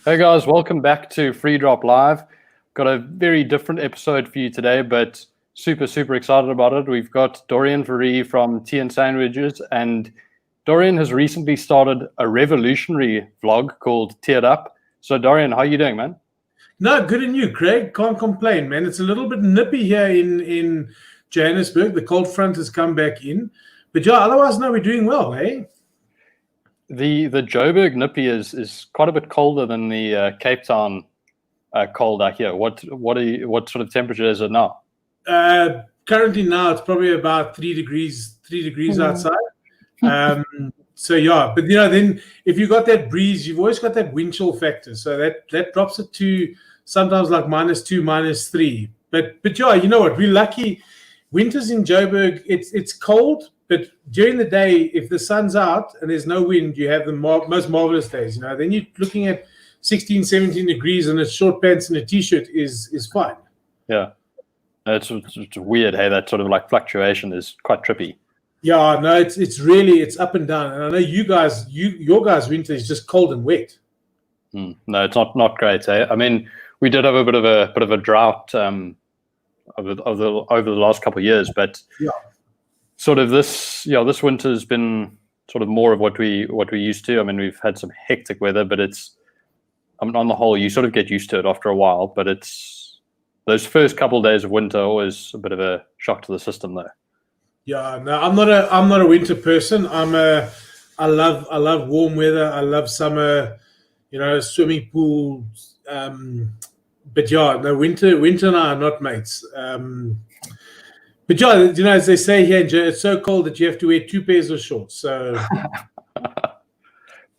Hey guys, welcome back to Free Drop Live. Got a very different episode for you today, but super excited about it. We've got Dorian Fourie from Tea and Sandwedges, and Dorian has recently started a revolutionary vlog called Tee It Up. So Dorian, how are you doing, man? No, good in you, Craig. Can't complain, man. It's a little bit nippy here in Johannesburg. The cold front has come back in. But yeah, otherwise, no, we're doing well, eh? The Joburg nippy is quite a bit colder than the Cape Town cold out here. What sort of temperature is it now? Currently now it's probably about 3 degrees outside. So yeah, but then if you got that breeze, you've always got that wind chill factor. So that drops it to sometimes like -2, -3. But yeah, you know what? We're lucky. Winters in Joburg, it's cold, but during the day, if the sun's out and there's no wind, you have the most marvelous days. Then you're looking at 16, 17 degrees and a short pants and a t-shirt is fine. Yeah, it's weird. Hey, that sort of like fluctuation is quite trippy. Yeah, no, it's up and down. And I know your guys' winter is just cold and wet. No, it's not great. Eh? I mean, we did have a bit of a drought over the last couple of years, but yeah, sort of this winter's been sort of more of what we used to. I mean, we've had some hectic weather, but on the whole, you sort of get used to it after a while. But it's those first couple of days of winter are always a bit of a shock to the system, though. Yeah, no, I'm not a winter person. I love warm weather. I love summer, swimming pools. But yeah, no, winter and I are not mates. But yeah, as they say here, it's so cold that you have to wear 2 pairs of shorts. So,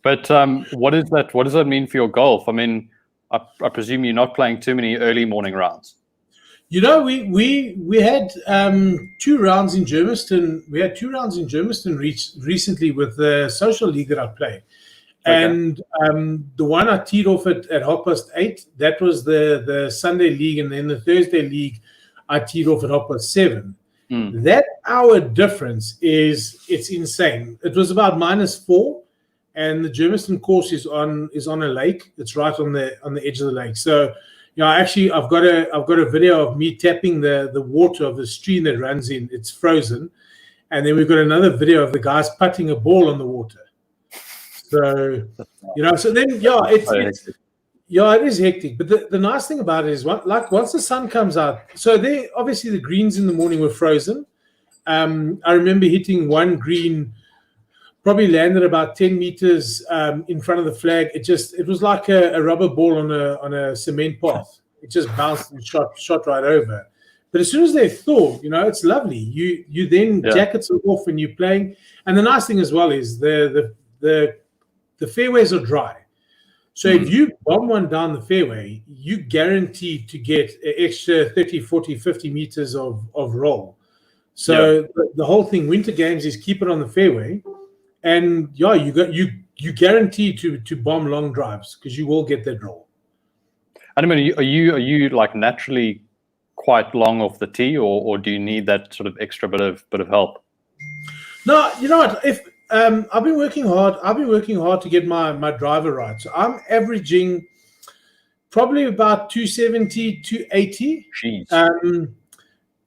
but what does that mean for your golf? I mean, I presume you're not playing too many early morning rounds. We had 2 rounds in Germiston. We had 2 rounds in Germiston recently with the social league that I play. Okay. And the one I teed off at 8:30, that was the Sunday league, and then the Thursday league I teed off at 7:30. That hour difference it's insane. It was about -4, and the Germiston course is on a lake. It's right on the edge of the lake. So actually I've got a video of me tapping the water of the stream that runs in. It's frozen, and then we've got another video of the guys putting a ball on the water. So so then it is hectic. But the nice thing about it is once the sun comes out, so there obviously the greens in the morning were frozen. I remember hitting one green, probably landed about 10 meters in front of the flag. It was like a rubber ball on a cement path. It just bounced and shot right over. But as soon as they thaw, it's lovely. You then jackets it off and you're playing. And the nice thing as well is the fairways are dry. So if you bomb one down the fairway, you guaranteed to get an extra 30, 40, 50 meters of roll. So the whole thing, winter games, is keep it on the fairway. And you guarantee to bomb long drives because you will get that roll. And I mean, are you like naturally quite long off the tee, or do you need that sort of extra bit of help? No, you know what? If I've been working hard to get my driver right. So I'm averaging probably about 270, 280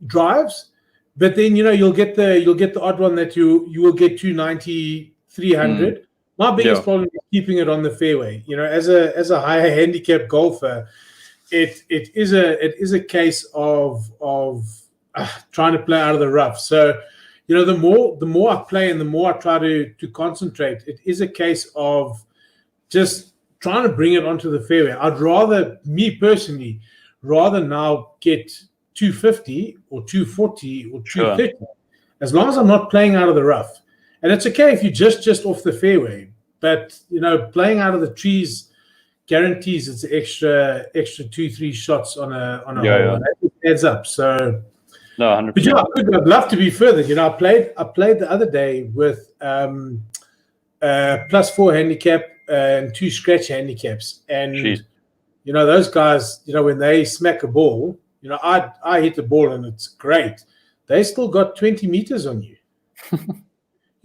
drives. But then you'll get the odd one that you will get 290, 300. My biggest problem is keeping it on the fairway. As a higher handicap golfer, it is a case of trying to play out of the rough. So the more I play and the more I try to concentrate, it is a case of just trying to bring it onto the fairway. I'd rather now get 250 or 240 or 230, as long as I'm not playing out of the rough. And it's okay if you just off the fairway, but playing out of the trees guarantees it's extra 2-3 shots on a hole. That adds up. So no, 100%. But I'd love to be further. I played the other day with +4 handicap and 2 scratch handicaps, and those guys, when they smack a ball. I hit the ball and it's great. They still got 20 meters on you.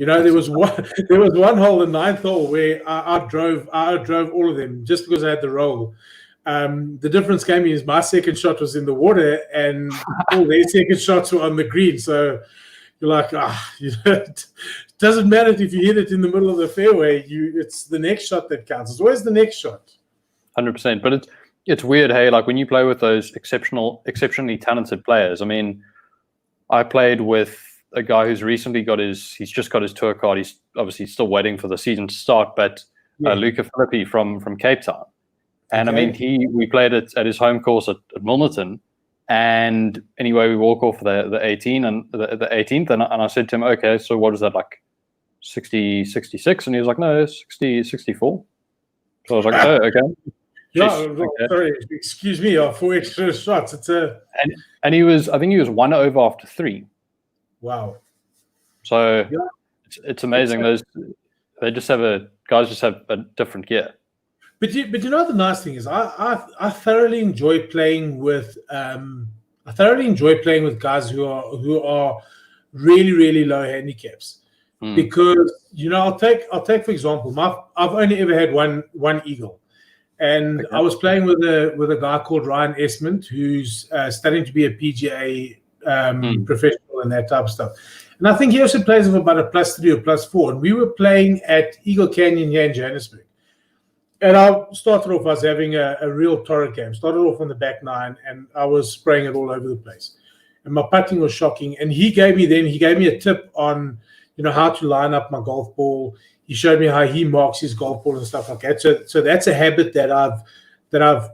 There was one hole, the ninth hole, where I drove all of them just because I had the roll. The difference came is my second shot was in the water, and all their second shots were on the green. So you're like, it doesn't matter if you hit it in the middle of the fairway. It's the next shot that counts. It's always the next shot. 100%. But it's weird, hey, like when you play with those exceptionally talented players. I mean, I played with a guy who's recently he's just got his tour card. He's obviously still waiting for the season to start, but Luca Filippi from Cape Town. And I mean, we played it at his home course at Milnerton. And anyway, we walk off the 18 and the 18th, and I said to him, okay, so what is that, like 60, 66? And he was like, no, 60, 64. So I was like, oh, okay. Sorry, excuse me, 4 extra shots. And he was, I think he was 1 over after 3. Wow. So it's amazing. Guys just have a different gear. But you know the nice thing is I thoroughly enjoy playing with guys who are really, really low handicaps. Because I'll take for example, I've only ever had one eagle. And I was playing with a guy called Ryan Esmond, who's studying to be a PGA professional and that type of stuff. And I think he also plays with about a +3 or +4. And we were playing at Eagle Canyon here in Johannesburg. And I started off, I was having a real torrid game. Started off on the back 9, and I was spraying it all over the place. And my putting was shocking. And he gave me a tip on, how to line up my golf ball. He showed me how he marks his golf ball and stuff like that. So that's a habit that I've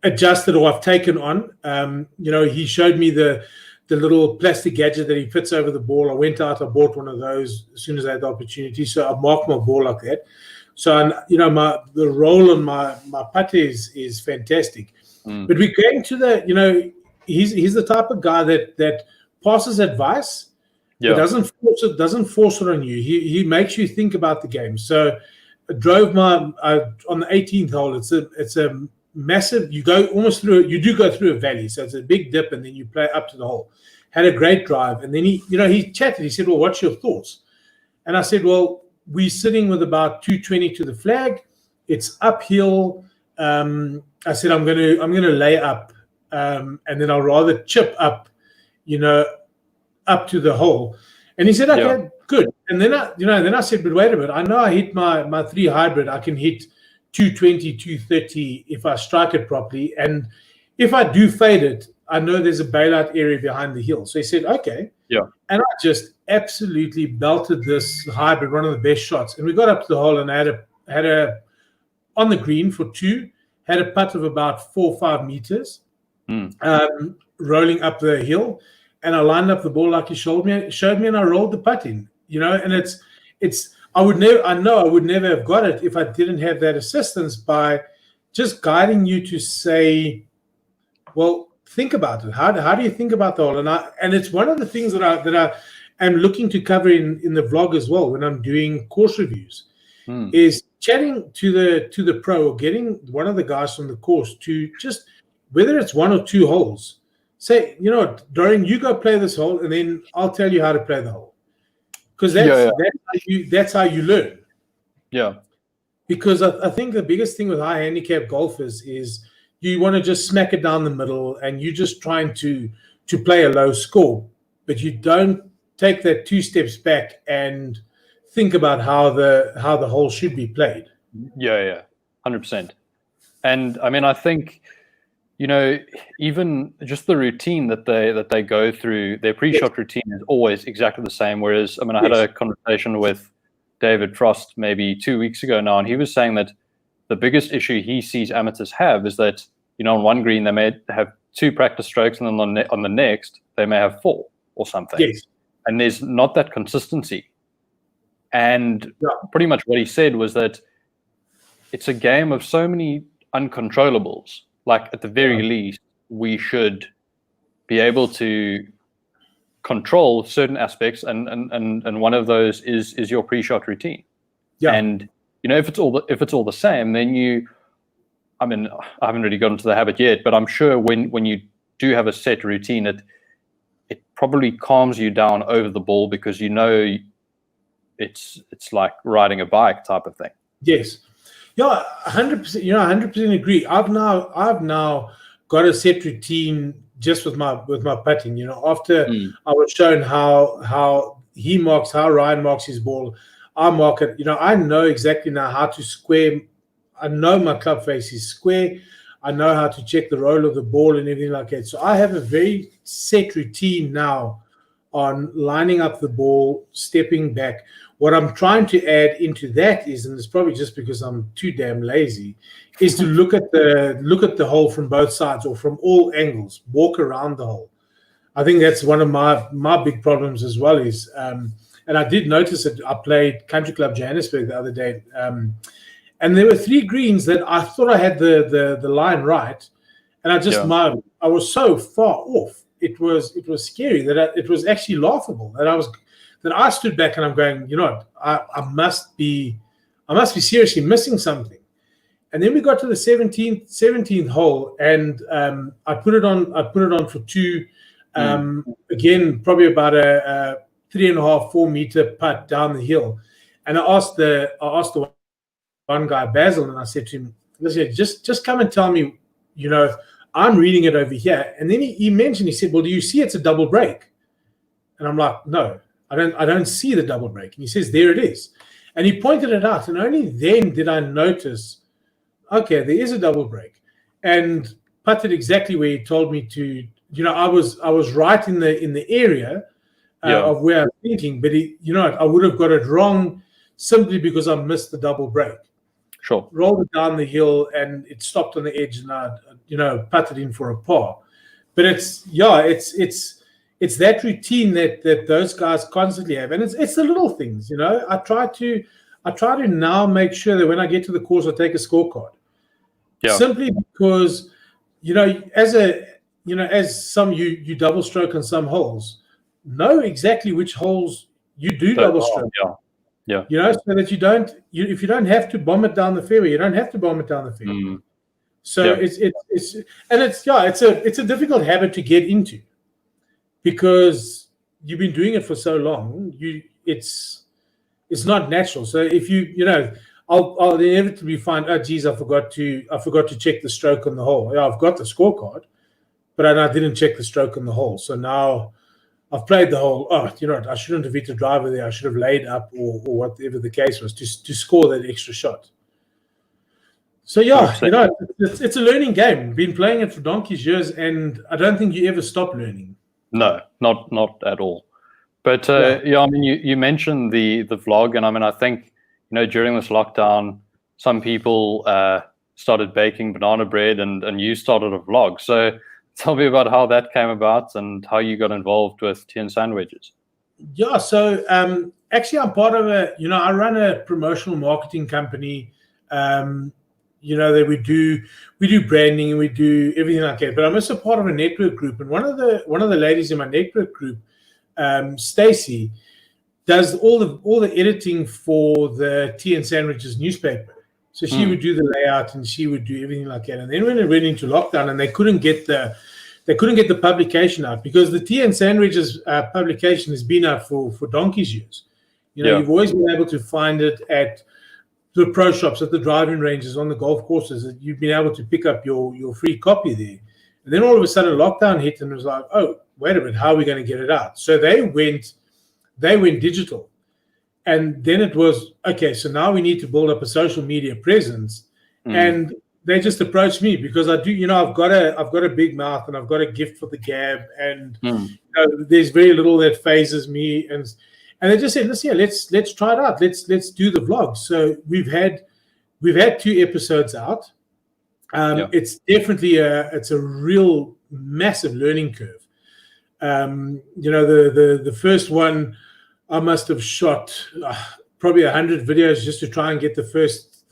adjusted or I've taken on. He showed me the little plastic gadget that he fits over the ball. I went out, I bought one of those as soon as I had the opportunity. So I marked my ball like that. So the roll on my putter is fantastic. But we're going to he's the type of guy that passes advice. It doesn't force it on you. He makes you think about the game. So I drove on the 18th hole. It's a massive. You go almost through. You do go through a valley, so it's a big dip, and then you play up to the hole. Had a great drive, and then he chatted. He said, "Well, what's your thoughts?" And I said, "Well, we're sitting with about 220 to the flag. It's uphill." I said, "I'm gonna lay up, and then I'll rather chip up, up to the hole." And he said, "Okay, good." And then I said, "But wait a minute. I know I hit my 3 hybrid. I can hit 220, 230 if I strike it properly. And if I do fade it, I know there's a bailout area behind the hill." So he said, "Okay." Yeah. And I just absolutely belted this hybrid, one of the best shots. And we got up to the hole, and I had a on the green for 2, had a putt of about 4 or 5 meters, rolling up the hill. And I lined up the ball like he showed me, and I rolled the putt in. And I would never have got it if I didn't have that assistance by just guiding you to say, well, think about it. How do you think about the hole? And it's one of the things that I am looking to cover in the vlog as well when I'm doing course reviews, is chatting to the pro or getting one of the guys from the course to just, whether it's 1 or 2 holes, say, Dorian, you go play this hole, and then I'll tell you how to play the hole. Because that's how you learn. Yeah. Because I think the biggest thing with high handicap golfers is you want to just smack it down the middle, and you're just trying to play a low score, but you don't take that 2 steps back and think about how the hole should be played. Yeah, 100%. And I mean, I think, even just the routine that they go through, their pre-shot routine is always exactly the same. Whereas, I mean, I had a conversation with David Frost maybe 2 weeks ago now, and he was saying that the biggest issue he sees amateurs have is that, on one green they may have 2 practice strokes, and then on the next they may have 4 or something. Yes. And there's not that consistency. And pretty much what he said was that it's a game of so many uncontrollables. Like, at the very least, we should be able to control certain aspects, and one of those is your pre-shot routine. Yeah. And if it's all the same, then I mean, I haven't really gotten to the habit yet, but I'm sure when you do have a set routine, it probably calms you down over the ball, because it's like riding a bike type of thing. Yes. Yeah, 100%. 100% agree. I've now got a set routine just with my putting. After I was shown how he marks, how Ryan marks his ball, I mark it. I know exactly now how to square. I know my club face is square. I know how to check the roll of the ball and everything like that. So I have a very set routine now on lining up the ball, stepping back. What I'm trying to add into that is, and it's probably just because I'm too damn lazy, is to look at the hole from both sides or from all angles, walk around the hole. I think that's one of my big problems as well is, and I did notice it. I played Country Club Johannesburg the other day, and there were 3 greens that I thought I had the line right, and I just I was so far off. It was scary that it was actually laughable that I stood back and I'm going, I must be seriously missing something. And then we got to the 17th hole, and I put it on for 2. Again, probably about a 3.5-4 meter putt down the hill. And I asked the one guy, Basil, and I said to him, listen, just come and tell me, I'm reading it over here. And then he mentioned, he said, well, do you see it's a double break? And I'm like, no, I don't see the double break. And he says, there it is. And he pointed it out. And only then did I notice, okay, there is a double break. And putted exactly where he told me to. I was right in the area of where I'm thinking, but I would have got it wrong simply because I missed the double break. Sure. Rolled it down the hill and it stopped on the edge, and I putted in for a par. But it's that routine that those guys constantly have, and it's the little things. I try to now make sure that when I get to the course, I take a scorecard. Yeah. Simply because as some you double stroke on some holes, know exactly which holes you do double stroke. Yeah. So that if you don't have to bomb it down the fairway, you don't have to bomb it down the fairway. So it's a difficult habit to get into because you've been doing it for so long. It's not natural. So if I'll inevitably find, oh geez, I forgot to check the stroke on the hole. Yeah, I've got the scorecard, but I didn't check the stroke on the hole. So now I've played the hole. Oh, I shouldn't have hit a driver there. I should have laid up or whatever the case was to score that extra shot. So it's a learning game. Been playing it for donkey's years, and I don't think you ever stop learning. No, not at all. But I mean, you mentioned the vlog, and I mean, I think during this lockdown, some people started baking banana bread, and you started a vlog. So tell me about how that came about and how you got involved with Tee and Sandwedges. Yeah, so actually I'm part of I run a promotional marketing company, that we do branding and we do everything like that. But I'm also part of a network group, and one of the ladies in my network group, Stacy, does all the editing for the Tee and Sandwedges newspaper. So she would do the layout and she would do everything like that. And then when it went into lockdown and they couldn't get the publication out, because the Tee and Sandwedges publication has been out for donkey's years. You've always been able to find it at the pro shops, at the driving ranges, on the golf courses. You've been able to pick up your free copy there. And then all of a sudden lockdown hit and it was like, oh, wait a minute, how are we going to get it out? So they went digital. And then it was, okay, so now we need to build up a social media presence. And they just approached me because I do, I've got a big mouth and I've got a gift for the gab, and there's very little that phases me. And they just said, let's try it out. Let's do the vlog. So we've had 2 episodes out. It's definitely it's a real massive learning curve. The first one, I must have shot probably 100 videos just to try and get the first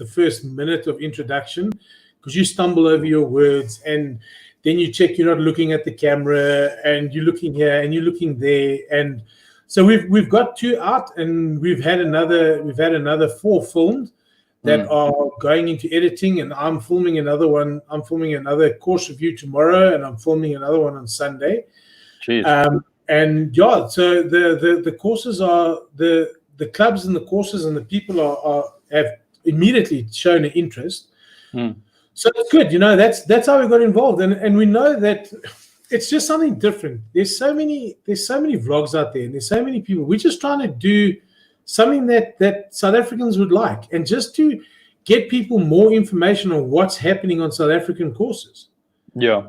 minute of introduction, because you stumble over your words and then you check you're not looking at the camera and you're looking here and you're looking there. And so we've got 2 out, and we've had another 4 filmed that are going into editing, and I'm filming another one. I'm filming another course review tomorrow, and I'm filming another one on Sunday. Jeez. And so the courses are the the clubs and the courses and the people have immediately shown an interest. So it's good. That's how we got involved, and we know that it's just something different. There's so many vlogs out there, and there's so many people. We're just trying to do something that South Africans would like, and just to get people more information on what's happening on South African courses. Yeah,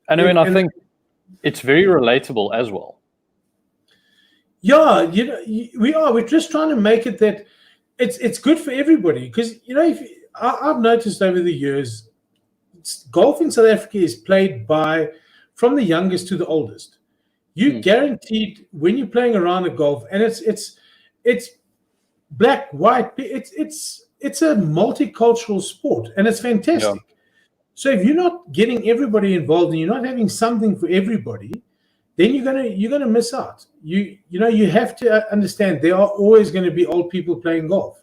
and I think it's very relatable as well. Yeah, we're just trying to make it that it's good for everybody, because I've noticed over the years, golf in South Africa is played from the youngest to the oldest. You guaranteed when you're playing around a golf, and it's black, white, it's a multicultural sport, and it's fantastic. Yeah. So if you're not getting everybody involved and you're not having something for everybody, then you're gonna miss out. You have to understand there are always going to be old people playing golf.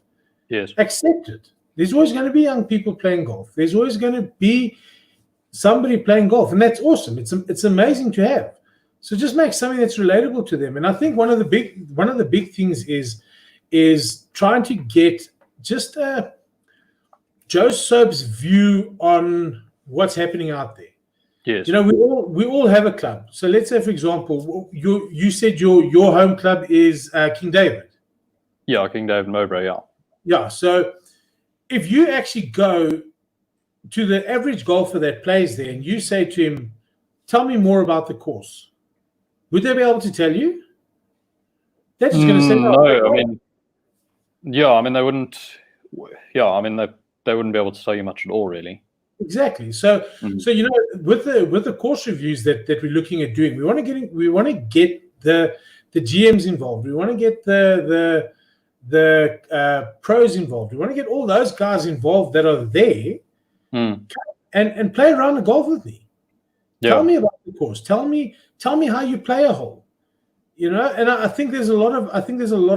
Yes, accept it. There's always going to be young people playing golf. There's always going to be somebody playing golf, and that's awesome. It's amazing to have. So just make something that's relatable to them. And I think one of the big things is trying to get just Joe Soap's view on what's happening out there. Yes. We all have a club. So let's say, for example, you said your home club is King David. Yeah, King David Mowbray. Yeah. Yeah. So if you actually go to the average golfer that plays there and you say to him, "Tell me more about the course," would they be able to tell you? They're just going to say no. They wouldn't. Yeah, they wouldn't be able to tell you much at all, really. Exactly. So with the course reviews that we're looking at doing, we want to get the GMs involved. We want to get the pros involved. We want to get all those guys involved that are there, and play around the golf with me. Yeah. Tell me about the course. Tell me how you play a hole. And I think there's a lot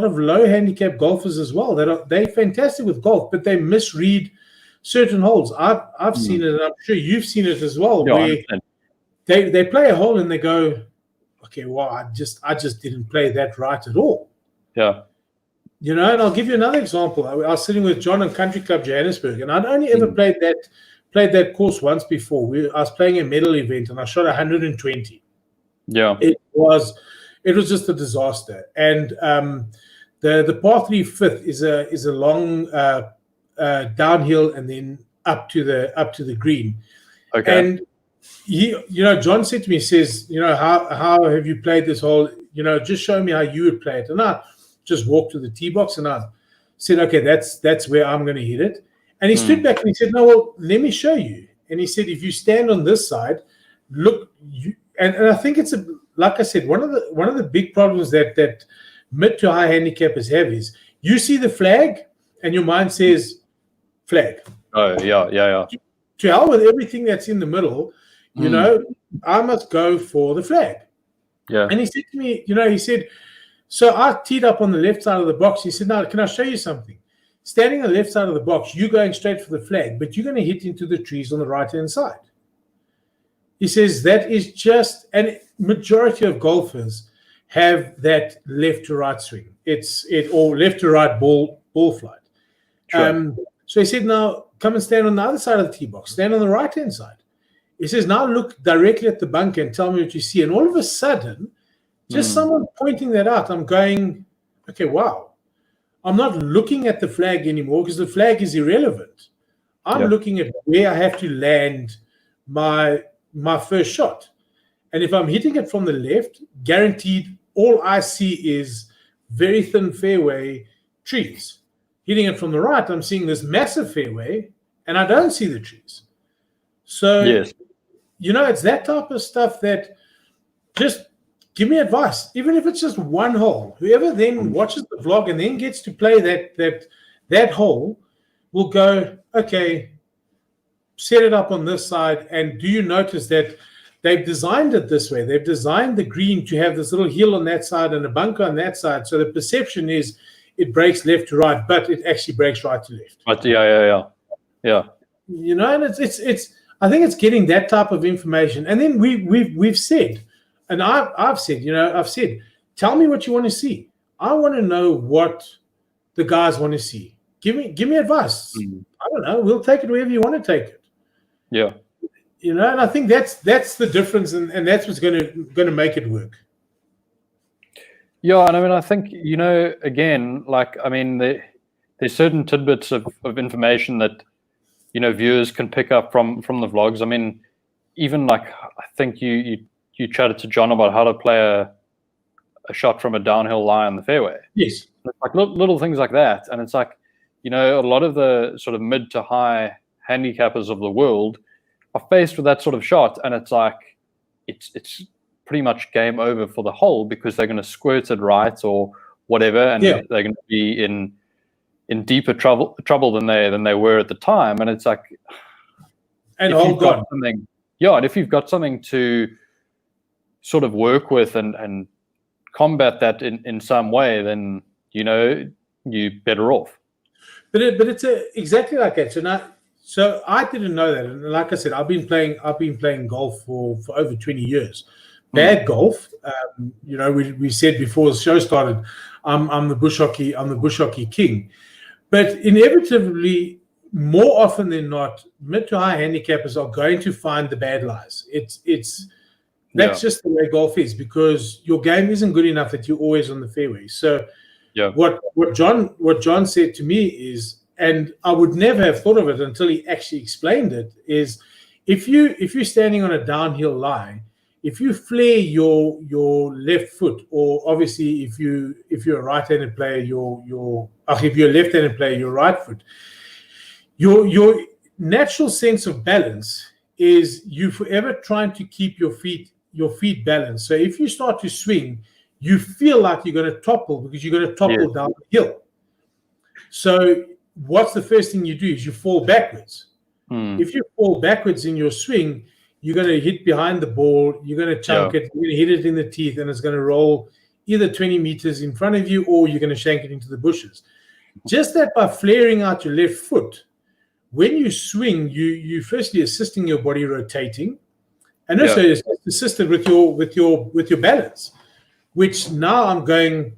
of low handicap golfers as well they're fantastic with golf, but they misread certain holes. I've seen it, and I'm sure you've seen it as well. Yeah, where they play a hole and they go, "Okay, well, I just didn't play that right at all." Yeah. And I'll give you another example. I was sitting with John on Country Club Johannesburg, and I'd only ever played that course once before. I was playing a medal event, and I shot 120. Yeah. It was just a disaster. And the par 3 fifth is a long downhill and then up to the green. Okay. And John said to me, he says, how have you played this hole? Just show me how you would play it. And I just walked to the tee box and I said, okay, that's where I'm going to hit it. And he stood back and he said, no, well, let me show you. And he said, if you stand on this side, look, and I think it's like I said, one of the big problems that mid to high handicappers have is you see the flag and your mind says flag. Oh, yeah. To hell with everything that's in the middle, I must go for the flag. Yeah. And he said to me, he said, so I teed up on the left side of the box. He said, now, can I show you something? Standing on the left side of the box, you're going straight for the flag, but you're going to hit into the trees on the right-hand side. He says that is just, and majority of golfers have that left to right swing. Or left to right ball flight. Sure. So he said, now come and stand on the other side of the tee box. Stand on the right-hand side. He says, now look directly at the bunker and tell me what you see. And all of a sudden, just someone pointing that out, I'm going, okay, wow. I'm not looking at the flag anymore because the flag is irrelevant. I'm looking at where I have to land my first shot. And if I'm hitting it from the left, guaranteed all I see is very thin fairway trees. Hitting it from the right, I'm seeing this massive fairway and I don't see the trees. So, yes. It's that type of stuff that just give me advice, even if it's just one hole. Whoever then watches the vlog and then gets to play that hole will go, okay, set it up on this side. And do you notice that they've designed it this way? They've designed the green to have this little hill on that side and a bunker on that side. So the perception is it breaks left to right, but it actually breaks right to left. But yeah. And it's I think it's getting that type of information. And then we've said, and I've said, tell me what you want to see. I want to know what the guys want to see? Give me advice. I don't know. We'll take it wherever you want to take it. Yeah. And I think that's the difference, and that's what's going to make it work. Yeah, and I mean, I think, again, like, I mean, there's certain tidbits of information that, viewers can pick up from the vlogs. I mean, even like, I think you chatted to John about how to play a shot from a downhill lie on the fairway. Yes. It's like little things like that. And it's like, a lot of the sort of mid to high handicappers of the world are faced with that sort of shot. And it's like, it's pretty much game over for the hole, because they're going to squirt it right or whatever. And they're going to be in deeper trouble than they were at the time. And it's like, and hold on. And if you've got something to sort of work with and combat that in some way, then you're better off. But it's exactly like that. So I didn't know that, and like I said, I've been playing golf for over 20 years. Bad golf. We said before the show started, I'm the bush hockey king. But inevitably, more often than not, mid to high handicappers are going to find the bad lies. That's just the way golf is, because your game isn't good enough that you're always on the fairway. So what John said to me is, and I would never have thought of it until he actually explained it, is if you're standing on a downhill lie, if you flare your left foot, or obviously if you're a right-handed player, if you're a left-handed player, your right foot, your natural sense of balance is you forever trying to keep your feet balanced. So if you start to swing, you feel like you're going to topple, because you're going to topple down the hill. So what's the first thing you do is you fall backwards. If you fall backwards in your swing, you're going to hit behind the ball, you're going to chunk it, you're going to hit it in the teeth, and it's going to roll either 20 meters in front of you, or you're going to shank it into the bushes. Just that by flaring out your left foot, when you swing, you firstly assisting your body rotating, and also it's assisted with your balance, which now I'm going,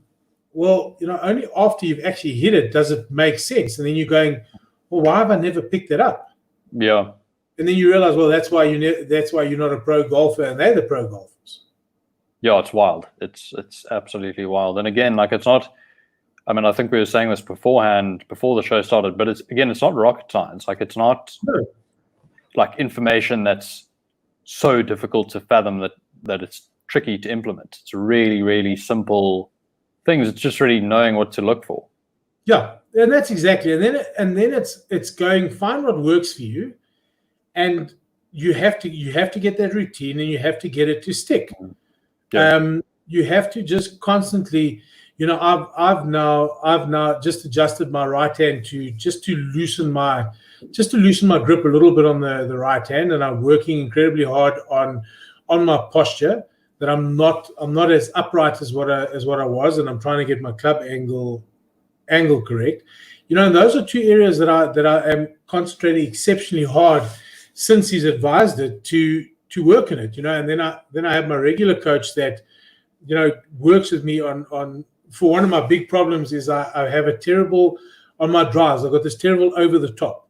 well, only after you've actually hit it does it make sense. And then you're going, well, why have I never picked it up? Yeah. And then you realize, well, that's why you're not a pro golfer, and they're the pro golfers. Yeah, it's wild. It's absolutely wild. And again, like, it's not, I mean, I think we were saying this beforehand, before the show started, but it's not rocket science. Like, it's not like information that's so difficult to fathom that it's tricky to implement. It's really, really simple things. It's just really knowing what to look for. Yeah, and that's exactly. And then it's going, find what works for you, and you have to get that routine, and you have to get it to stick. You have to just constantly, I've now just adjusted my right hand to loosen my grip a little bit on the right hand, and I'm working incredibly hard on my posture, that I'm not as upright as what I was, and I'm trying to get my club angle correct. And those are two areas that I am concentrating exceptionally hard since he's advised it to work in it. And then I have my regular coach that works with me on for one of my big problems is I have a terrible on my drives. I've got this terrible over the top.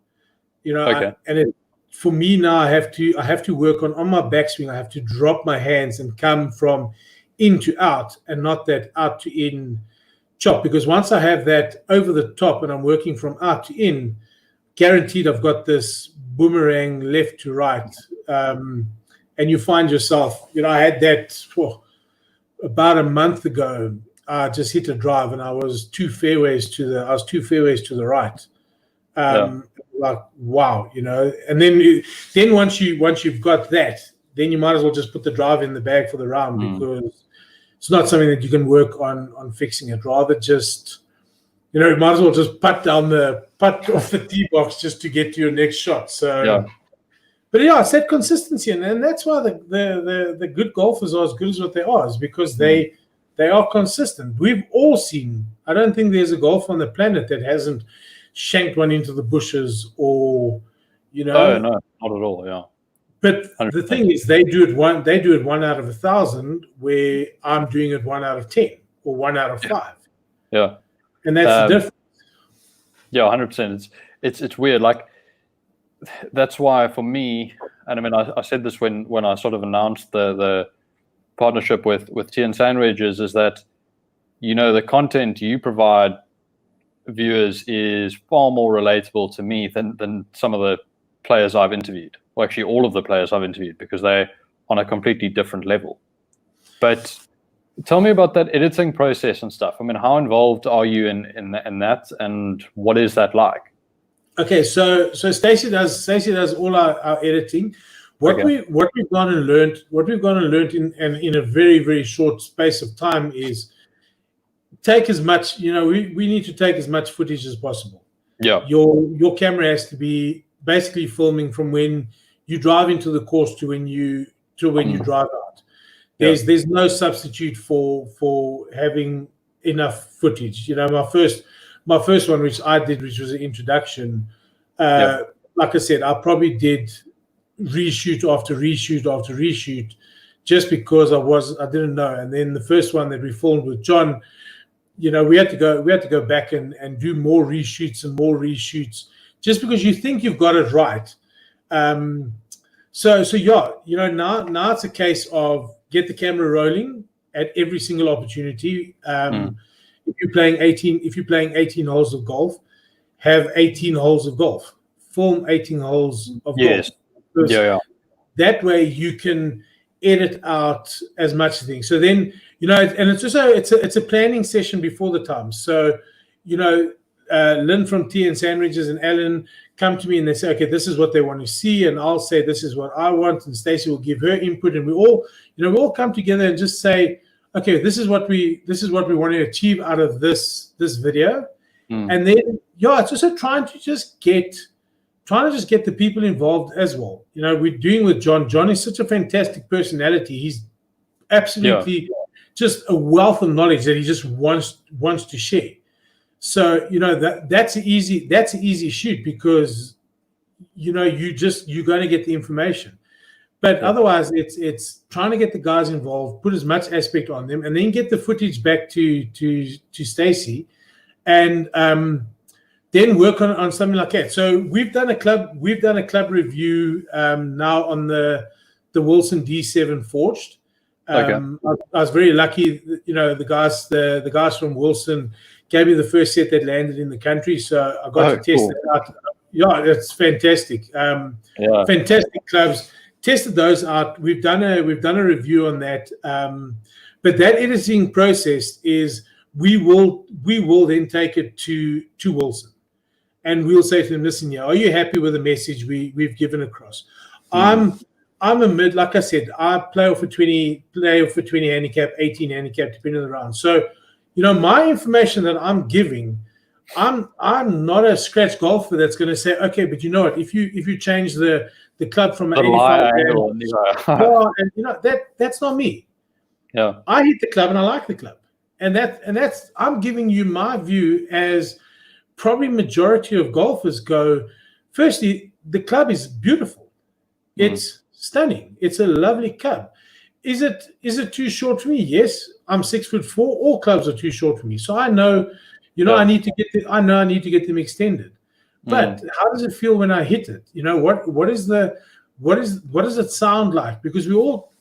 For me now, I have to work on my backswing. I have to drop my hands and come from in to out, and not that out to in chop. Because once I have that over the top and I'm working from out to in, guaranteed I've got this boomerang left to right. And you find yourself, I had that about a month ago. I just hit a drive, and I was two fairways to the right. Like, wow, and then once you've got that, then you might as well just put the drive in the bag for the round, because it's not something that you can work on fixing it. Rather just, you might as well just putt off the tee box just to get to your next shot. So, but it's that consistency, and that's why the good golfers are as good as what they are, is because they are consistent. We've all seen. I don't think there's a golfer on the planet that hasn't shanked one into the bushes, or No, not at all. Yeah. But 100%. The thing is, they do it 1 out of 1,000, where I'm doing it 1 out of 10 or 1 out of 5. Yeah. And that's the difference. Yeah, 100%. It's weird. Like that's why for me, and I mean, I said this when I sort of announced the partnership with Tee and Sandwedges, is that the content you provide viewers is far more relatable to me than some of the players I've interviewed, or actually all of the players I've interviewed, because they're on a completely different level. But tell me about that editing process and stuff. I mean, how involved are you in that, and what is that like? Okay, so Stacey does all our editing. What we've gone and learned in a very, very short space of time is take as much, we need to take as much footage as possible. Yeah. Your camera has to be basically filming from when you drive into the course to when you drive out. There's no substitute for having enough footage. My first one, which I did, which was an introduction, like I said, I probably did reshoot after reshoot after reshoot, just because I didn't know. And then the first one that we filmed with John, we had to go back and do more reshoots and more reshoots, just because you think you've got it right. So now it's a case of get the camera rolling at every single opportunity. If you're playing 18 holes of golf, have 18 holes of golf. Film 18 holes of golf. Yeah. That way you can edit out as much things. So then, and it's also it's a planning session before the time. So, Lynn from Tee and Sandwedges and Alan come to me and they say, okay, this is what they want to see, and I'll say this is what I want, and Stacey will give her input, and we all come together and just say, okay, this is what we want to achieve out of this video. And then it's also trying to just get the people involved as well. We're doing with John. John is such a fantastic personality. He's absolutely just a wealth of knowledge that he just wants to share. So that's an easy shoot, because you're going to get the information. But otherwise, it's trying to get the guys involved, put as much aspect on them, and then get the footage back to Stacey, and then work on something like that. So we've done a club review now on the Wilson D7 Forged. I was very lucky. The guys from Wilson gave me the first set that landed in the country, so I got to test it out. Yeah, it's fantastic. Fantastic clubs. Tested those out. We've done a review on that. But that editing process is we will then take it to Wilson, and we'll say to them, listen, are you happy with the message we've given across? I'm a mid, like I said, I play off for 20 handicap, 18 handicap, depending on the round. So, my information that I'm giving, I'm not a scratch golfer that's going to say, okay, but you know what, if you change the club from an 85 that's not me. Yeah, I hit the club and I like the club, and that's I'm giving you my view as probably majority of golfers go. Firstly, the club is beautiful. It's stunning. It's a lovely club. Is it too short for me? Yes, I'm 6'4". All clubs are too short for me. So I know, I need to get them extended. But how does it feel when I hit it? What does it sound like? Because we all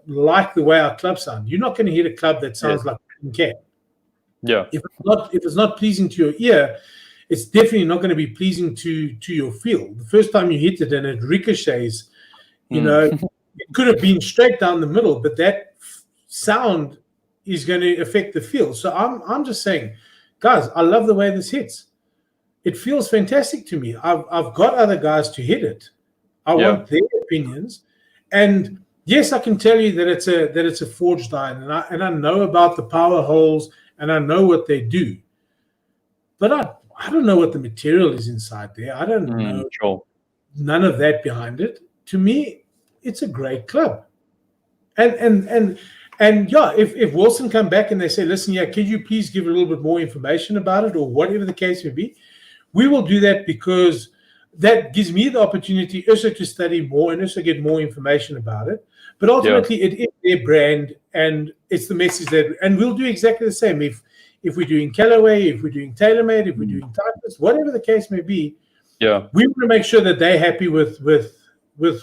like the way our club sound. You're not going to hit a club that sounds like a cat. Yeah. If it's not pleasing to your ear, it's definitely not going to be pleasing to your feel. The first time you hit it and it ricochets, it could have been straight down the middle, but that sound is going to affect the feel. So I'm just saying, guys, I love the way this hits. It feels fantastic to me. I've got other guys to hit it. I want their opinions, and yes, I can tell you that it's a forged iron, and I know about the power holes, and I know what they do, but I don't know what the material is inside there. I don't know none of that behind it. To me, it's a great club, and if Wilson come back and they say, listen, can you please give a little bit more information about it, or whatever the case may be, we will do that, because that gives me the opportunity also to study more and also get more information about it. But ultimately, it is their brand, and it's the message and we'll do exactly the same. if we're doing Callaway, if we're doing TaylorMade, if we're doing Titleist, whatever the case may be. Yeah, we want to make sure that they're happy with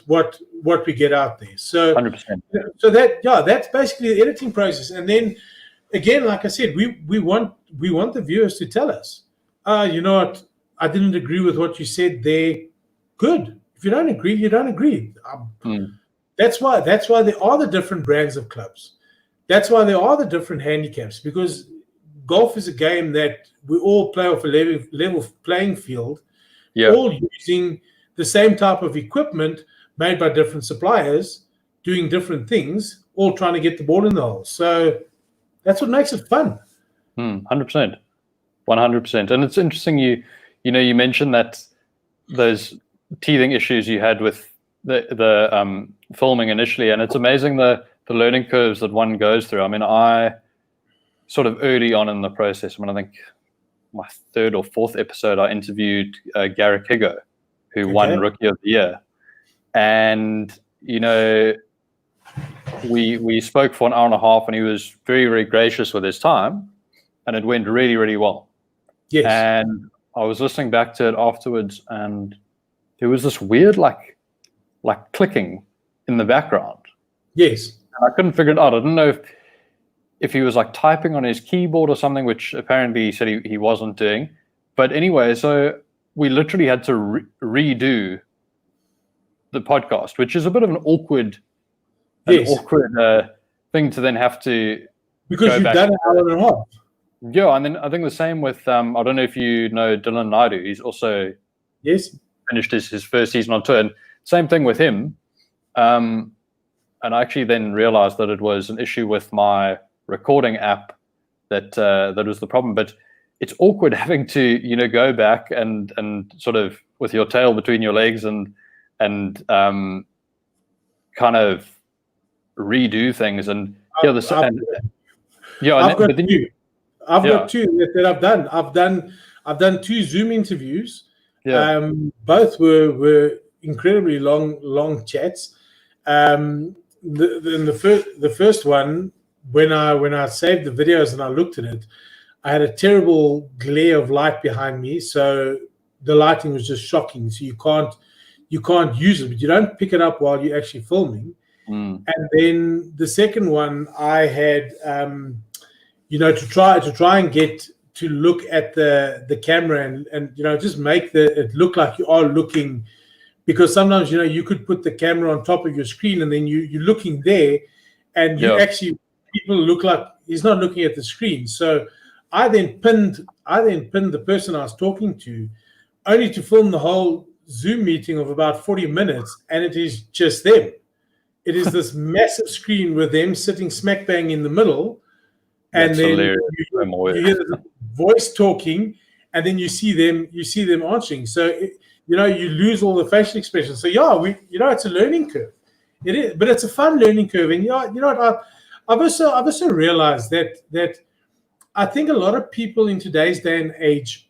what we get out there. So 100%. So that's basically the editing process. And then again, like I said, we want the viewers to tell us, you know what, I didn't agree with what you said there. Good. If you don't agree, you don't agree. That's why there are the different brands of clubs. That's why there are the different handicaps, because golf is a game that we all play off a level playing field, all using the same type of equipment made by different suppliers, doing different things, all trying to get the ball in the hole. So that's what makes it fun. 100%. 100%. And it's interesting you mentioned that those teething issues you had with the filming initially, and it's amazing the learning curves that one goes through. I mean, I sort of early on in the process, I think my third or fourth episode, I interviewed Garrick Higo, who won Rookie of the Year. And, we spoke for an hour and a half, and he was very, very gracious with his time, and it went really, really well. Yes. And I was listening back to it afterwards, and there was this weird, like clicking in the background. Yes. And I couldn't figure it out. I didn't know if he was like typing on his keyboard or something, which apparently he said he wasn't doing. But anyway, so we literally had to redo the podcast, which is a bit of an awkward thing to then have to, because you've done an hour and a half. Yeah, and then I think the same with I don't know if you know Dylan Naidu. He's also finished his first season on tour, and same thing with him. And I actually then realized that it was an issue with my recording app that was the problem. But it's awkward having to go back and sort of with your tail between your legs and kind of redo things. And I've got two that I've done. I've done 2 Zoom interviews. Yeah. Both were incredibly long chats. The first one, when I saved the videos and I looked at it, I had a terrible glare of light behind me, so the lighting was just shocking. So you can't use it, but you don't pick it up while you're actually filming. And then the second one, I had to try and get to look at the camera and just make it look like you are looking, because sometimes you could put the camera on top of your screen and then you're looking there, and people look like he's not looking at the screen. So I then pinned the person I was talking to, only to film the whole Zoom meeting of about 40 minutes, and it is just them. It is this massive screen with them sitting smack bang in the middle, and then you hear the voice talking, and then you see them answering. So you lose all the facial expressions. So it's a learning curve. It is, but it's a fun learning curve. And what I've also realized that I think a lot of people in today's day and age,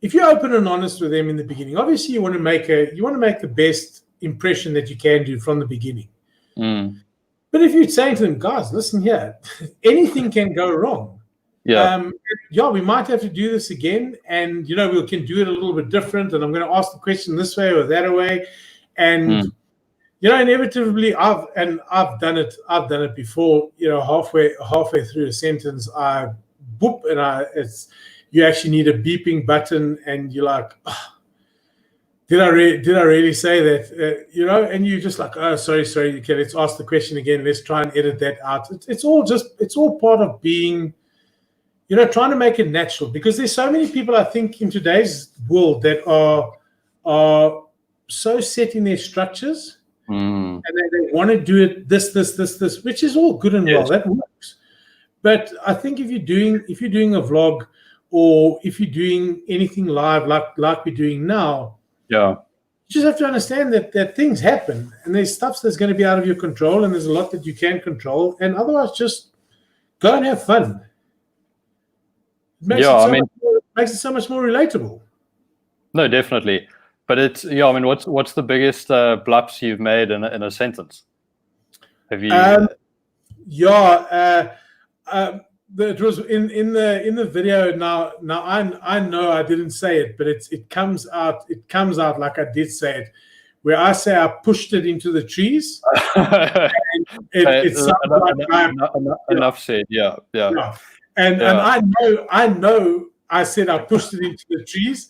if you're open and honest with them in the beginning, obviously you want to make the best impression that you can do from the beginning. But if you're saying to them, guys, listen here, anything can go wrong. We might have to do this again, and we can do it a little bit different, and I'm going to ask the question this way or that way, and inevitably I've done it before. Halfway through a sentence, you actually need a beeping button, and you're like, oh, did I really say that? And you're just like, oh, sorry. Okay, let's ask the question again. Let's try and edit that out. It's all part of being, trying to make it natural, because there's so many people, I think, in today's world that are so set in their structures, and they want to do it this, which is all good and well. That works. But I think if you're doing a vlog, or if you're doing anything live like we're doing now, you just have to understand that things happen, and there's stuff that's going to be out of your control, and there's a lot that you can control, and otherwise just go and have fun. It makes it so much more relatable. No, definitely. But it's what's the biggest blups you've made in a sentence? Have you? it was in the video. Now I know I didn't say it, but it comes out like I did say it, where I say I pushed it into the trees. And it sounds enough said. Yeah. And I know I said I pushed it into the trees,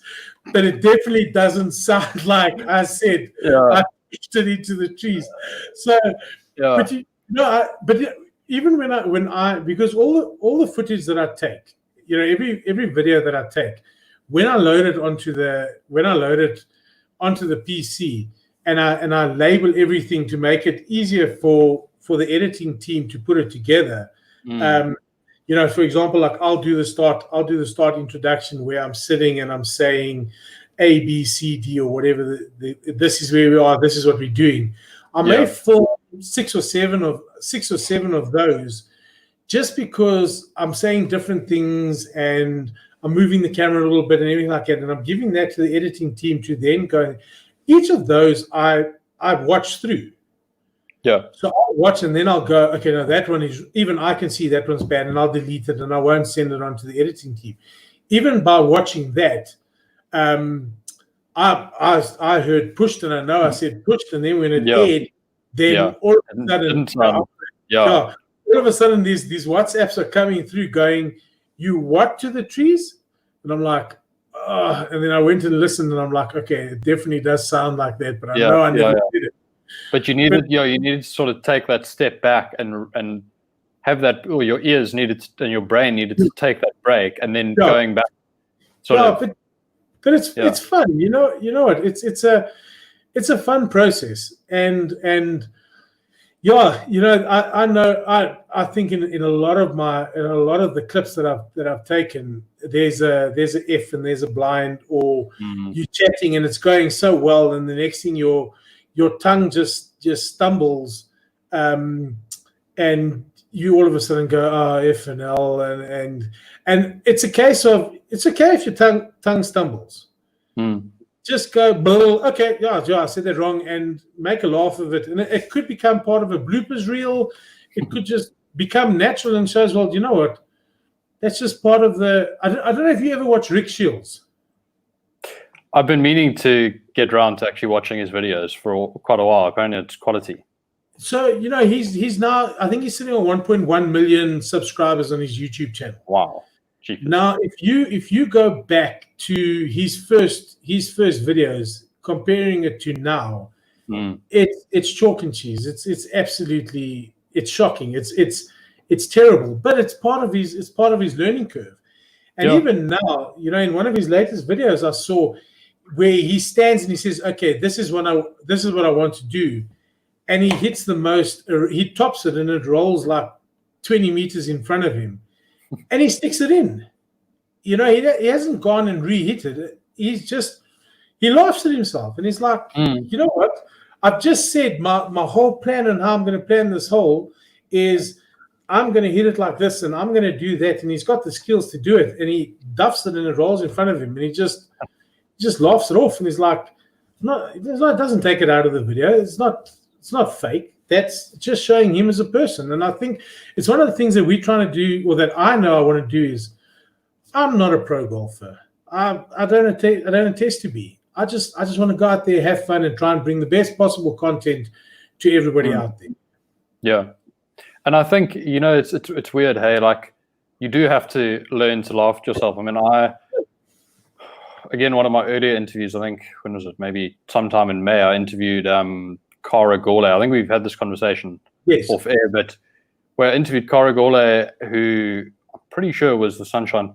but it definitely doesn't sound like I said I pushed it into the trees. So, but even when I because all the footage that I take, every video that I take, when I load it onto the PC and I label everything to make it easier for the editing team to put it together. For example, like I'll do the start introduction where I'm sitting and I'm saying A, B, C, D, or whatever. This is where we are. This is what we're doing. I may film 6 or 7 of those, just because I'm saying different things and I'm moving the camera a little bit and everything like that, and I'm giving that to the editing team to then go. Each of those I watch through. Yeah. So I'll watch and then I'll go, okay, now that one is, even I can see that one's bad, and I'll delete it and I won't send it on to the editing team. Even by watching that, I heard pushed, and I know I said pushed, and then when it aired, then all of a sudden these WhatsApps are coming through going, you what to the trees? And I'm like, oh, and then I went and listened and I'm like, okay, it definitely does sound like that, but I know I never did it. But you needed to sort of take that step back and have that, or your ears needed to, and your brain needed to take that break, and then going back. But it's fun, you know what? It's a fun process, and I know I think in a lot of the clips that I've taken, there's a F and there's a blind, or you're chatting and it's going so well, and the next thing your tongue just stumbles, and you all of a sudden go F and L, and it's a case of, it's okay if your tongue stumbles. Just go, okay, I said that wrong, and make a laugh of it. And it could become part of a bloopers reel. It could just become natural and shows, well, you know what? That's just part of the. I don't know if you ever watch Rick Shields. I've been meaning to get around to actually watching his videos for quite a while. Apparently, it's quality. So he's now, I think he's sitting on 1.1 million subscribers on his YouTube channel. Wow. Jeepers. Now, if you go back to his first videos, comparing it to now, it's chalk and cheese. It's absolutely, it's shocking. It's terrible, but it's part of his learning curve. And even now, in one of his latest videos, I saw where he stands and he says, "Okay, this is what I want to do," and he hits he tops it, and it rolls like 20 meters in front of him. And he sticks it in. He hasn't gone and re-hit it. He laughs at himself. And he's like, you know what? I've just said my whole plan and how I'm going to plan this hole is I'm going to hit it like this and I'm going to do that. And he's got the skills to do it. And he duffs it and it rolls in front of him. And he just laughs it off. And he's like, it doesn't take it out of the video. It's not fake. That's just showing him as a person. And I think it's one of the things that we're trying to do, or that I know I want to do, is I'm not a pro golfer. I don't attest to be. I just want to go out there, have fun, and try and bring the best possible content to everybody out there. Yeah. And I think, it's weird, hey, like you do have to learn to laugh at yourself. I mean, again, one of my earlier interviews, I think, when was it? Maybe sometime in May, I interviewed Cara Gole. I think we've had this conversation off air, but where I interviewed Cara Gole, who I'm pretty sure was the Sunshine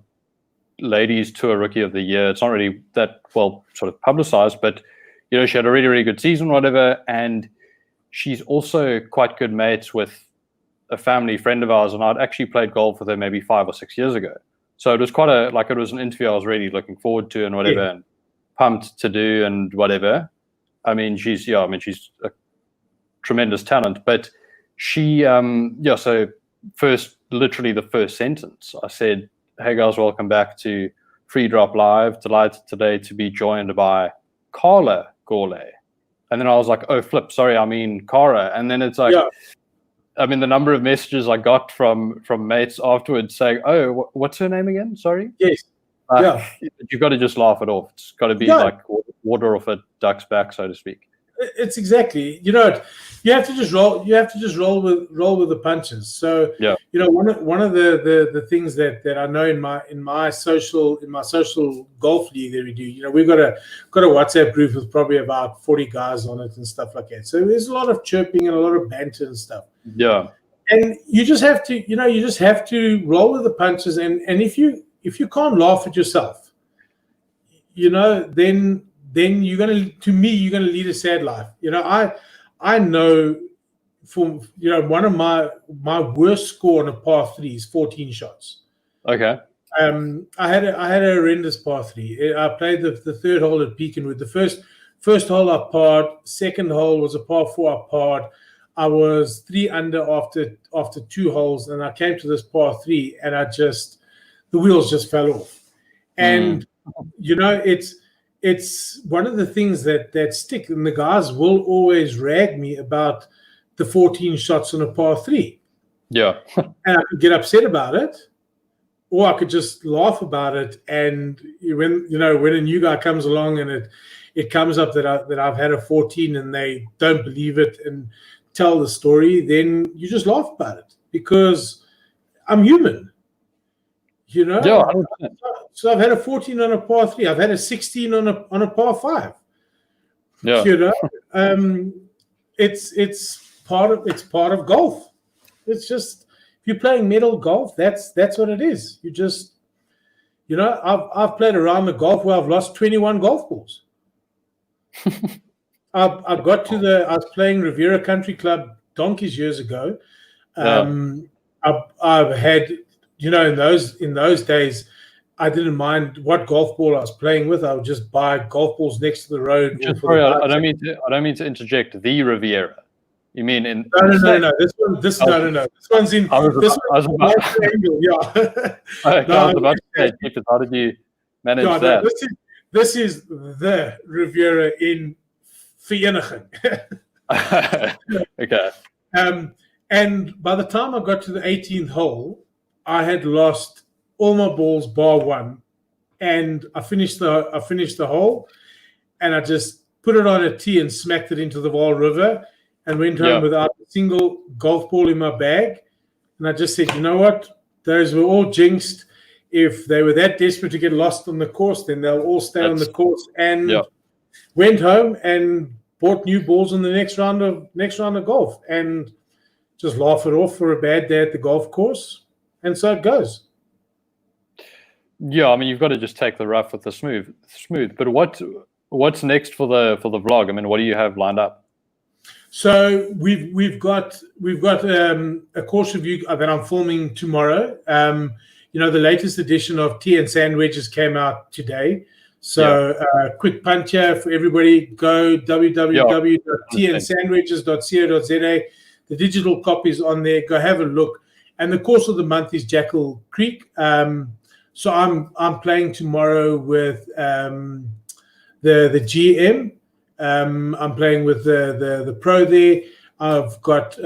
Ladies Tour Rookie of the Year. It's not really that well sort of publicized, but she had a really, really good season, whatever. And she's also quite good mates with a family friend of ours, and I'd actually played golf with her maybe 5 or 6 years ago. So it was quite it was an interview I was really looking forward to and whatever, and pumped to do and whatever. I mean, she's a tremendous talent, but she, so literally the first sentence, I said, "Hey guys, welcome back to Free Drop Live. Delighted today to be joined by Cara Gole." And then I was like, "Oh, flip, sorry, I mean Cara." And then it's like, I mean, the number of messages I got from mates afterwards saying, "Oh, what's her name again? Sorry." Yes. Yeah. You've got to just laugh it off. It's got to be like water off a duck's back, so to speak. It's exactly, you have to just roll. You have to just roll with the punches. So yeah, one of the things that I know in my social golf league that we do, we've got a WhatsApp group with probably about 40 guys on it and stuff like that. So there's a lot of chirping and a lot of banter and stuff. Yeah, and you just have to roll with the punches. And if you can't laugh at yourself, then you're gonna lead a sad life. I know from one of my worst score on a par 3 is 14 shots. Okay. I had a horrendous par 3. I played the third hole at Beaconwood. The first hole I parred. Second hole was a par 4 I parred. I was 3 under after 2 holes, and I came to this par 3, and the wheels just fell off. And it's one of the things that stick, and the guys will always rag me about the 14 shots on a par 3. Yeah. And I could get upset about it, or I could just laugh about it. And when a new guy comes along and it comes up that I've had a 14 and they don't believe it and tell the story, then you just laugh about it because I'm human. Yeah, so I've had a 14 on a par 3. I've had a 16 on a par 5. Yeah, it's part of golf. It's just, if you're playing medal golf, that's what it is. You just, I've played around the golf where I've lost 21 golf balls. I was playing Riviera Country Club donkeys years ago. I've had. In those days, I didn't mind what golf ball I was playing with. I would just buy golf balls next to the road. Sorry, I don't mean to interject. The Riviera. You mean in? No. This one's in. I was about to say, how did you manage that? This is the Riviera in Vereniging. Okay. And by the time I got to the 18th hole, I had lost all my balls bar 1, and I finished the hole, and I just put it on a tee and smacked it into the Vaal River, and went home without a single golf ball in my bag. And I just said, you know what? Those were all jinxed. If they were that desperate to get lost on the course, then they'll all stay on the course. And went home and bought new balls in the next round of golf, and just laugh it off for a bad day at the golf course. And so it goes. Yeah, I mean, you've got to just take the rough with the smooth. But what's next for the vlog? I mean, what do you have lined up? So we've got a course review that I'm filming tomorrow. The latest edition of Tee and Sandwedges came out today. So quick punch here for everybody. Go www.teandsandwedges.co.za. The digital copy is on there. Go have a look. And the course of the month is Jackal Creek. So I'm playing tomorrow with the GM. I'm playing with the pro there. I've got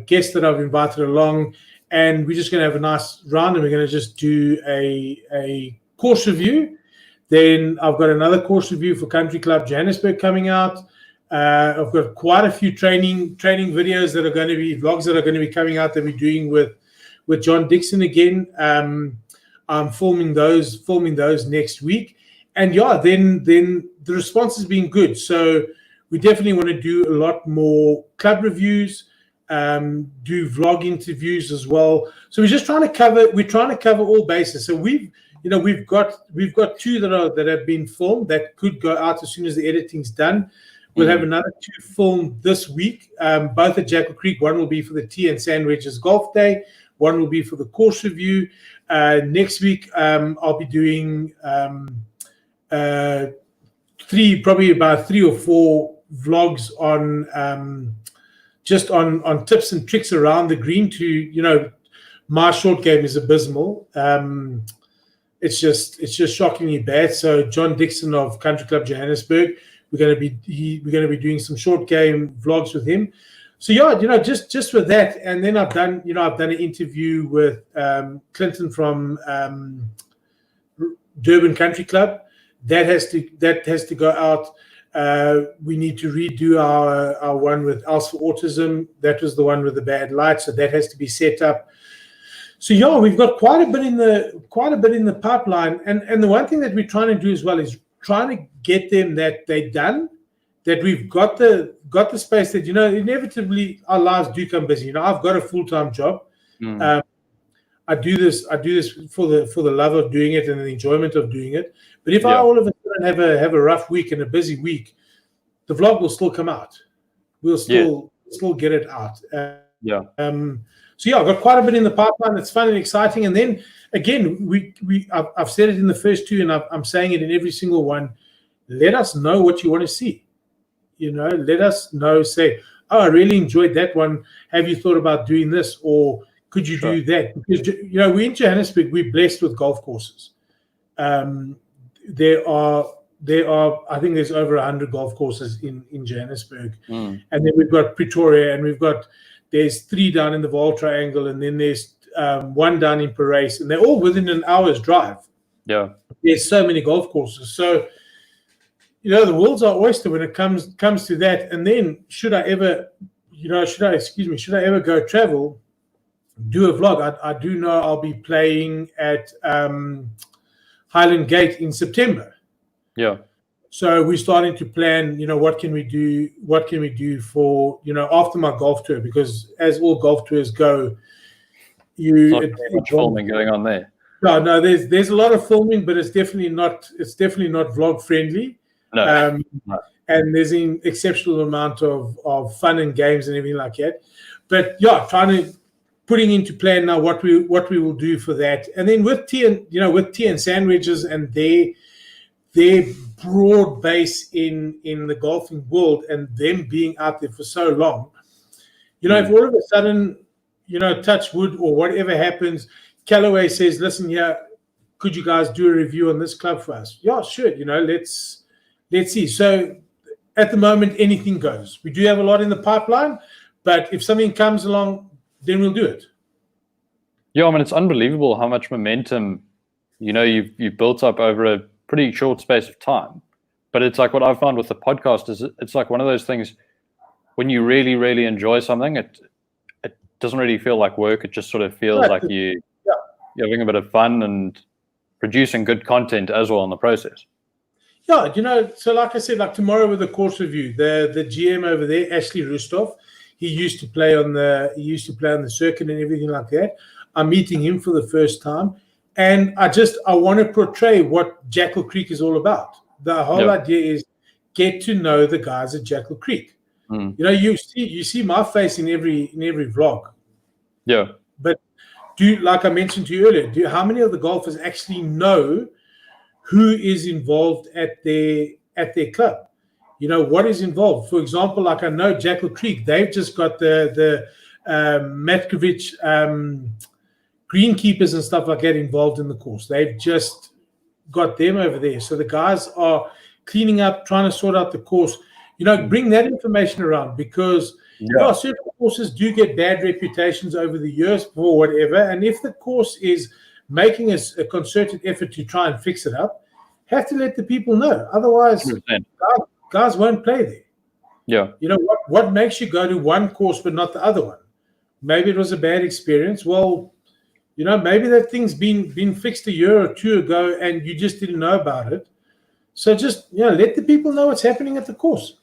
guests that I've invited along, and we're just going to have a nice round, and we're going to just do a course review. Then I've got another course review for Country Club Johannesburg coming out. I've got quite a few training videos that are going to be vlogs that are going to be coming out that we're doing with John Dixon again. I'm filming those next week, and then the response has been good. So we definitely want to do a lot more club reviews, do vlog interviews as well. So we're trying to cover all bases. So we've got 2 that have been filmed that could go out as soon as the editing's done. We'll have another 2 filmed this week, both at Jackal Creek. One will be for the Tee and Sandwedges Golf Day. One will be for the course review. Next week, I'll be doing probably about 3 or 4 vlogs on just on tips and tricks around the green. My short game is abysmal. It's just shockingly bad. So John Dixon of Country Club Johannesburg, we're going to be doing some short game vlogs with him. So yeah, just with that, and then I've done an interview with Clinton from Durban Country Club. That has to go out. We need to redo our one with Else for Autism. That was the one with the bad light, so that has to be set up. So yeah, we've got quite a bit in the pipeline, and the one thing that we're trying to do as well is trying to get them that they're done, that we've got the space that inevitably our lives do come busy. I've got a full-time job. I do this for the love of doing it and the enjoyment of doing it. But if I all of a sudden have a rough week and a busy week, the vlog will still come out. We'll still get it out. So yeah, I've got quite a bit in the pipeline. It's fun and exciting. And then again, I've said it in the first two, and I'm saying it in every single one. Let us know what you want to see. Let us know. Say, oh, I really enjoyed that one. Have you thought about doing this, or could you do that? Because we're in Johannesburg. We're blessed with golf courses. There are. I think there's over 100 golf courses in Johannesburg, and then we've got Pretoria, and there's 3 down in the Vaal Triangle, and then there's 1 down in Parys, and they're all within an hour's drive. Yeah, there's so many golf courses. So the world's our oyster when it comes to that. And then should I ever go travel, do a vlog? I do know I'll be playing at Highland Gate in September. Yeah. So we're starting to plan, what can we do for, after my golf tour, because as all golf tours go, much filming going on there. No, there's a lot of filming, but it's definitely not vlog friendly. No. And there's an exceptional amount of fun and games and everything like that. But yeah, putting into plan now what we will do for that. And then with Tee and Sandwedges and their broad base in the golfing world, and them being out there for so long, if all of a sudden, touch wood or whatever happens, Callaway says, listen here, could you guys do a review on this club for us? Yeah, sure. Let's see. So at the moment, anything goes. We do have a lot in the pipeline, but if something comes along, then we'll do it. Yeah, I mean, it's unbelievable how much momentum, you've built up over a pretty short space of time. But it's like what I've found with the podcast is it's like one of those things when you really, really enjoy something, it doesn't really feel like work. It just sort of feels like you're having a bit of fun and producing good content as well in the process. Yeah, so like I said, like tomorrow with the course review, the GM over there, Ashley Rustov, he used to play on the circuit and everything like that. I'm meeting him for the first time, and I want to portray what Jackal Creek is all about. The whole idea is get to know the guys at Jackal Creek. You see my face in every vlog. Yeah. But like I mentioned to you earlier, how many of the golfers actually know who is involved at their club? What is involved? For example, like I know Jackal Creek, they've just got the Matkovich greenkeepers and stuff like that involved in the course. They've just got them over there. So the guys are cleaning up, trying to sort out the course. Bring that information around, because certain courses do get bad reputations over the years for whatever. And if the course is making a concerted effort to try and fix it up, have to let the people know. Otherwise, guys won't play there. Yeah. What makes you go to one course but not the other one? Maybe it was a bad experience. Well, maybe that thing's been fixed a year or two ago and you just didn't know about it. So just let the people know what's happening at the course.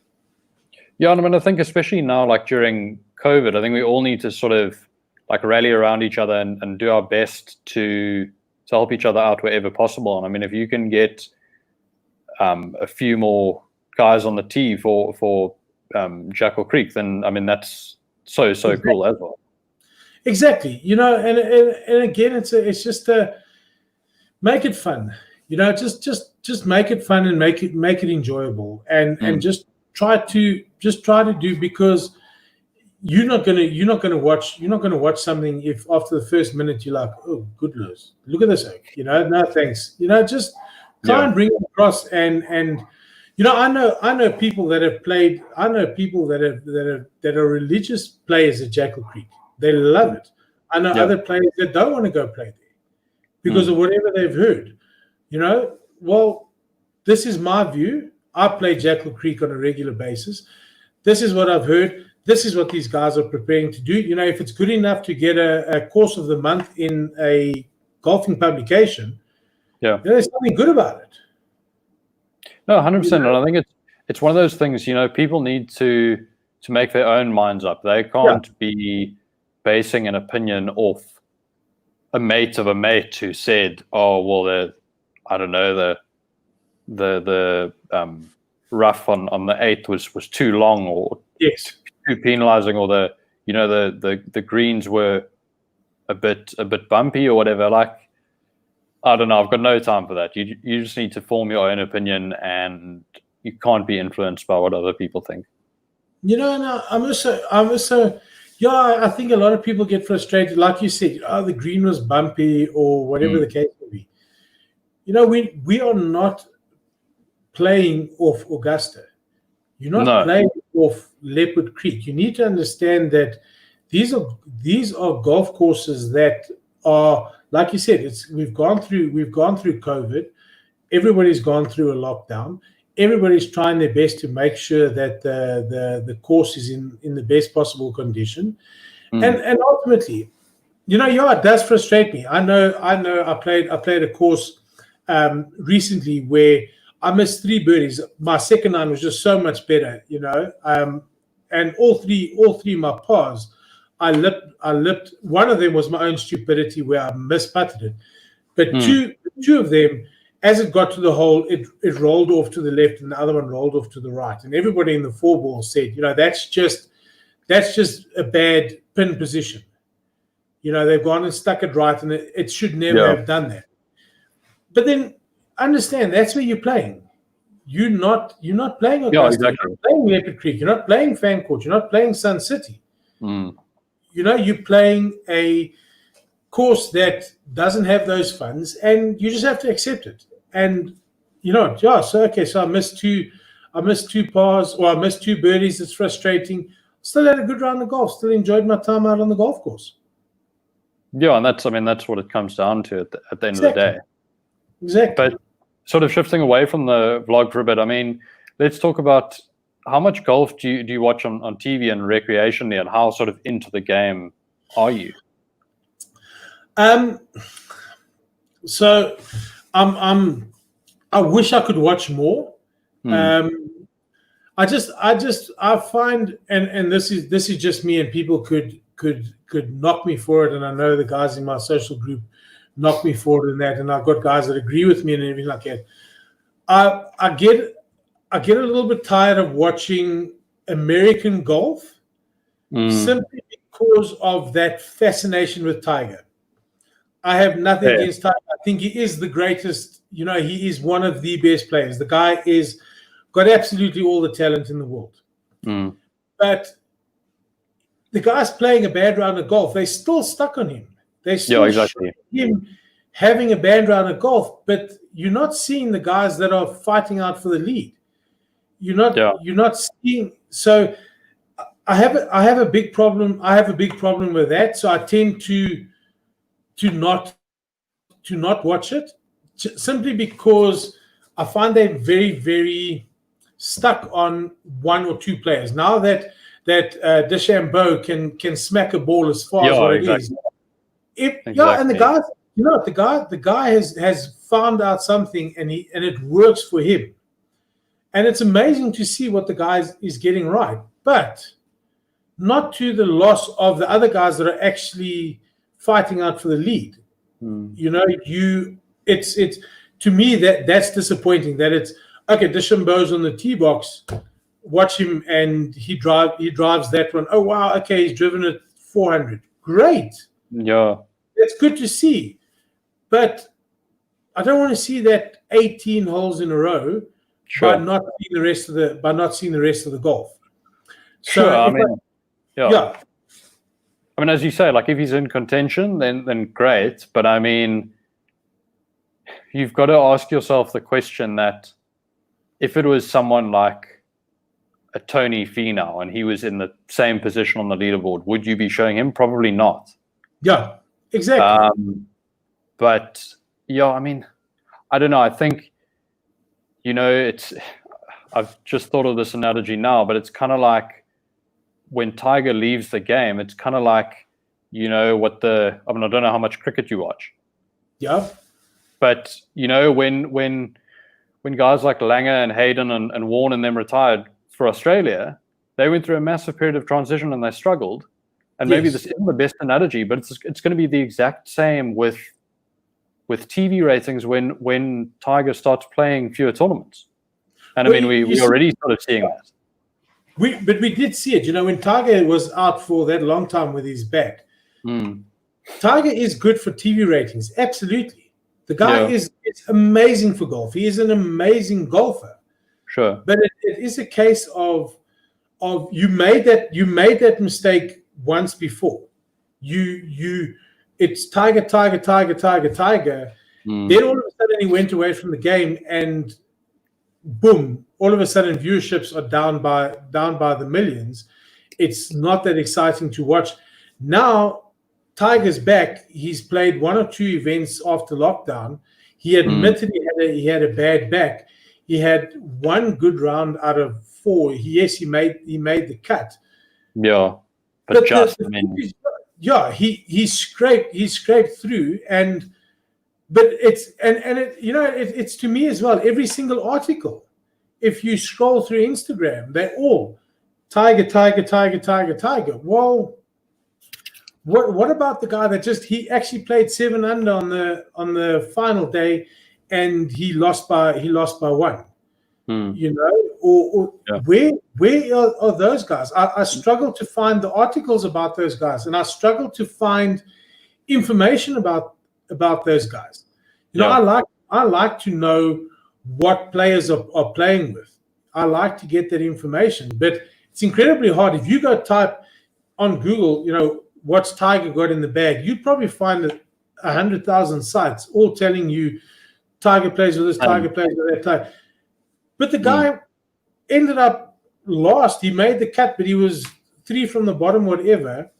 Yeah, I mean, I think especially now, like during COVID, I think we all need to sort of like rally around each other and do our best to help each other out wherever possible. And I mean, if you can get a few more guys on the tee for Jackal Creek, then I mean that's so cool as well. Exactly, and again, it's just make it fun. Just make it fun and make it enjoyable, and just try to do, because you're not gonna watch something if after the first minute you're like, oh goodness, look at this, no thanks. Just try and bring it across, and I know people that have played. I know people that are religious players at Jackal Creek. They love it. I know other players that don't want to go play there because of whatever they've heard. Well, this is my view. I play Jackal Creek on a regular basis. This is what I've heard. This is what these guys are preparing to do. If it's good enough to get a course of the month in a golfing publication, there's something good about it. No, 100%. And I think it's one of those things, people need to make their own minds up. They can't be basing an opinion off a mate of a mate who said, "Oh, well, I don't know, the rough on the 8th was too long, or too penalizing, or the greens were a bit bumpy or whatever." Like, I don't know. I've got no time for that. You just need to form your own opinion, and you can't be influenced by what other people think. No, I'm also. Yeah, I think a lot of people get frustrated, like you said. The green was bumpy, or whatever the case may be. We are not playing off Augusta. You're not playing off Leopard Creek. You need to understand that these are golf courses that are, like you said, we've gone through COVID. Everybody's gone through a lockdown. Everybody's trying their best to make sure that the course is in the best possible condition. And ultimately, it does frustrate me. I know I played a course recently where I missed 3 birdies. My second 9 was just so much better, and all three of my pars, I lipped. One of them was my own stupidity where I misputted it, but two of them, as it got to the hole, it rolled off to the left, and the other one rolled off to the right. And everybody in the 4-ball said, that's just a bad pin position. They've gone and stuck it right, and it should never have done that. But then understand, that's where you're playing. You're not playing Augusta. Exactly. You're not playing Leopard Creek. You're not playing Fancourt. You're not playing Sun City. You're playing a course that doesn't have those funds, and you just have to accept it. And so I missed 2 pars, or I missed 2 birdies. It's frustrating. Still had a good round of golf. Still enjoyed my time out on the golf course. Yeah, and that's what it comes down to at the end of the day. Exactly. But sort of shifting away from the vlog for a bit, let's talk about how much golf do you watch on TV and recreationally, and how sort of into the game are you? So I wish I could watch more. I find, and this is just me, and people could knock me for it, and I know the guys in my social group knock me for it and that, and I've got guys that agree with me and everything like that. I get a little bit tired of watching American golf simply because of that fascination with Tiger. I have nothing against Tiger. I think he is the greatest. He is one of the best players. The guy is got absolutely all the talent in the world. But the guys playing a bad round of golf, they're still stuck on him. They still him having a bad round of golf, but you're not seeing the guys that are fighting out for the lead. You're not seeing. So I have a big problem. I have a big problem with that. So I tend to not watch it, simply because I find they're very, very stuck on 1 or 2 players. Now that DeChambeau can smack a ball as far as what it is. And the guy has found out something, and it works for him. And it's amazing to see what the guy is getting right, but not to the loss of the other guys that are actually fighting out for the lead. It's to me that's disappointing. That it's okay. DeChambeau's on the tee box. Watch him, and he drives that one. Oh wow, okay, he's driven it 400. Great. Yeah, it's good to see, but I don't want to see that 18 holes in a row by not seeing the rest of the golf. So as you say, like if he's in contention, then great. But you've got to ask yourself the question that if it was someone like a Tony Finau and he was in the same position on the leaderboard, would you be showing him? Probably not. Yeah, exactly. But yeah, I mean, I don't know. I think, I've just thought of this analogy now, but it's kind of like when Tiger leaves the game, it's kind of like, I don't know how much cricket you watch. Yeah. But, when guys like Langer and Hayden and Warne and them retired for Australia, they went through a massive period of transition and they struggled. And maybe this isn't the best analogy, but it's going to be the exact same with TV ratings when Tiger starts playing fewer tournaments. And we already started seeing that. But we did see it. When Tiger was out for that long time with his back, Tiger is good for TV ratings. Absolutely. The guy is amazing for golf. He is an amazing golfer. Sure. But it is a case of you made that mistake once before. It's Tiger. Then all of a sudden he went away from the game and boom, all of a sudden viewerships are down by the millions. It's not that exciting to watch. Now Tiger's back. He's played 1 or 2 events after lockdown. He admitted he had a bad back. He had 1 good round out of 4. He made the cut. Yeah, but he scraped through, but it's to me as well. Every single article, if you scroll through Instagram, they're all Tiger. Well, what about the guy that he actually played 7 under on the final day, and he lost by 1? Where are those guys? I struggle to find the articles about those guys, and I struggle to find information about those guys. I like to know what players are playing with. I like to get that information, but it's incredibly hard. If you go type on Google, what's Tiger got in the bag, you'd probably find 100,000 sites all telling you Tiger plays with this, Tiger plays with that Tiger. But the guy ended up last. He made the cut, but he was 3 from the bottom, whatever.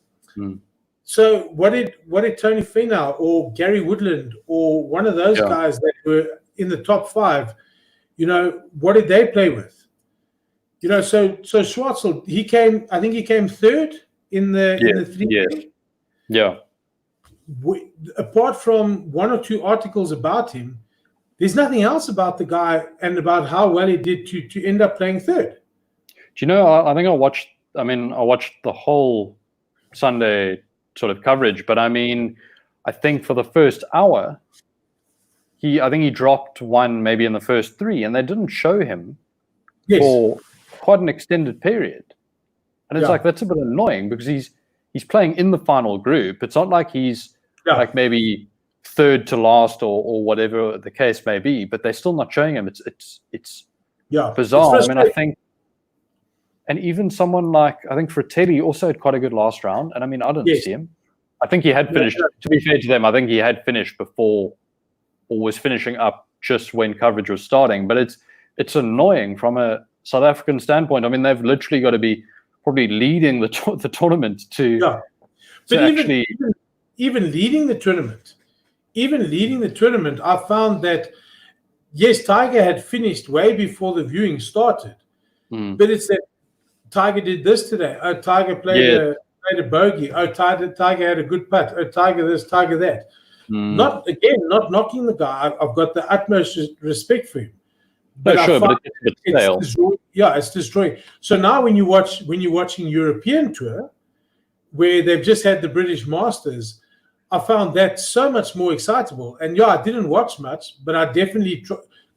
So what did Tony Finau or Gary Woodland or one of those guys that were in the top 5, what did they play with? So Schwartzel, I think he came 3rd in the 3. Yes. Yeah. Apart from 1 or 2 articles about him, there's nothing else about the guy and about how well he did to end up playing 3rd. Do you know, I think I watched the whole Sunday sort of coverage, but I think for the first hour, I think he dropped 1 maybe in the first 3, and they didn't show him for quite an extended period. And it's like, that's a bit annoying because he's playing in the final group. It's not like he's like maybe 3rd to last or whatever the case may be, but they're still not showing him. It's bizarre. I think, and even someone like, I think Fratelli also had quite a good last round. And I didn't see him. I think he had finished, to be fair to them, I think he had finished before or was finishing up just when coverage was starting. But it's annoying from a South African standpoint. They've literally got to be probably leading the tournament even leading the tournament. Even leading the tournament, I found that, yes, Tiger had finished way before the viewing started. But it's that Tiger did this today. Oh, Tiger played a bogey. Oh, Tiger had a good putt. Oh, Tiger this, Tiger that. Not knocking the guy. I've got the utmost respect for him. But it's destroying. So now when you're watching European Tour, where they've just had the British Masters, I found that so much more excitable. And I didn't watch much, but I definitely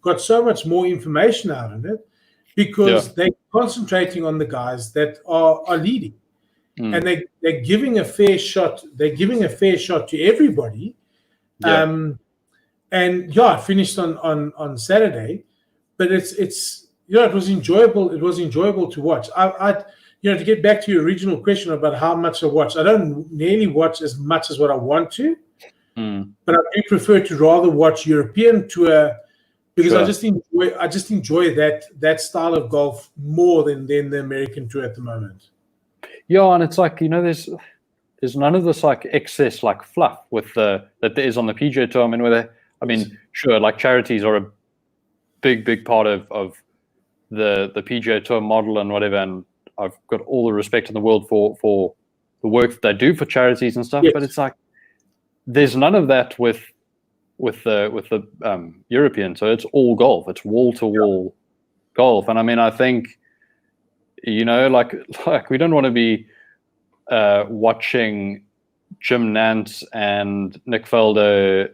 got so much more information out of it because they're concentrating on the guys that are leading, and they're giving a fair shot. They're giving a fair shot to everybody. And it finished on Saturday, but it was enjoyable. It was enjoyable to watch. To get back to your original question about how much I watch, I don't nearly watch as much as what I want to, but I do prefer to rather watch European Tour because Sure. I just enjoy that style of golf more than the American tour at the moment. Yeah, and it's like, there's none of this like excess like fluff with that there is on the PGA Tour. I mean, sure, like charities are a big part of the PGA Tour model and whatever, and I've got all the respect in the world for the work that they do for charities and stuff. Yes. But it's like there's none of that with the European. So it's all golf. It's wall to wall golf, and I mean, I think like we don't want to be watching Jim Nantz and Nick Faldo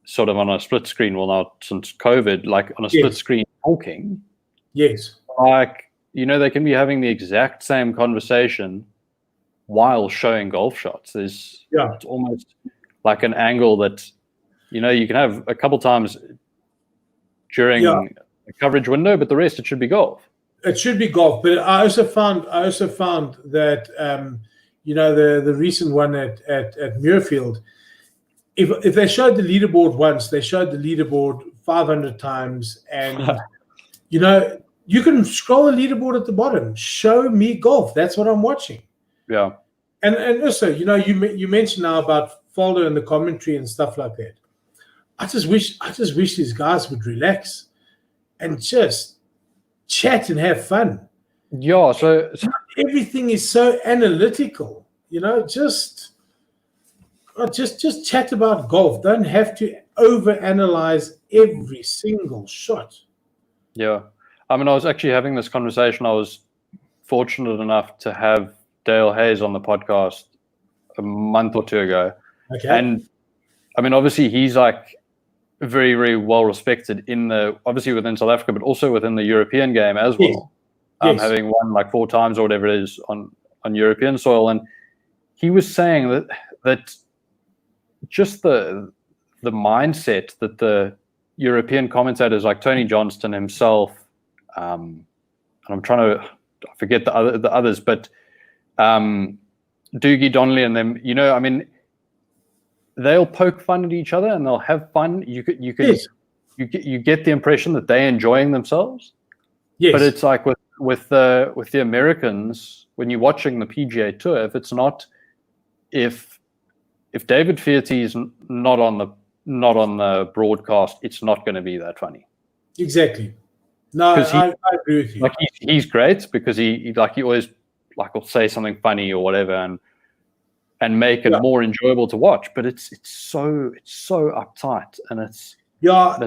sort of on a split screen. Well, not since COVID, like on a split screen talking. Yes. Like, they can be having the exact same conversation while showing golf shots. It's almost like an angle that, you can have a couple times during the coverage window, but the rest, it should be golf. It should be golf, but I also found that the recent one at Muirfield, if they showed the leaderboard once, they showed the leaderboard 500 times, and you can scroll the leaderboard at the bottom. Show me golf. That's what I'm watching. Yeah, and also you mentioned now about Faldo and the commentary and stuff like that. I just wish these guys would relax and just chat and have fun. Yeah, so everything is so analytical, just chat about golf. Don't have to overanalyze every single shot. Yeah. I mean, I was actually having this conversation. I was fortunate enough to have Dale Hayes on the podcast a month or two ago. Okay. And I mean, obviously he's like very, very well respected obviously within South Africa, but also within the European game as well. Yes. Having won like 4 times or whatever it is on European soil. And he was saying that just the mindset that the European commentators like Tony Johnston himself, and I'm trying to forget the others, but Doogie Donnelly and them, I mean, they'll poke fun at each other and they'll have fun. You get the impression that they're enjoying themselves. Yes. But it's like with the Americans, when you're watching the PGA Tour, if David Fearty is not on the broadcast, it's not going to be that funny. Exactly. No, I agree with you. Like he's great because he always like will say something funny or whatever and make it more enjoyable to watch. But it's so uptight and that's not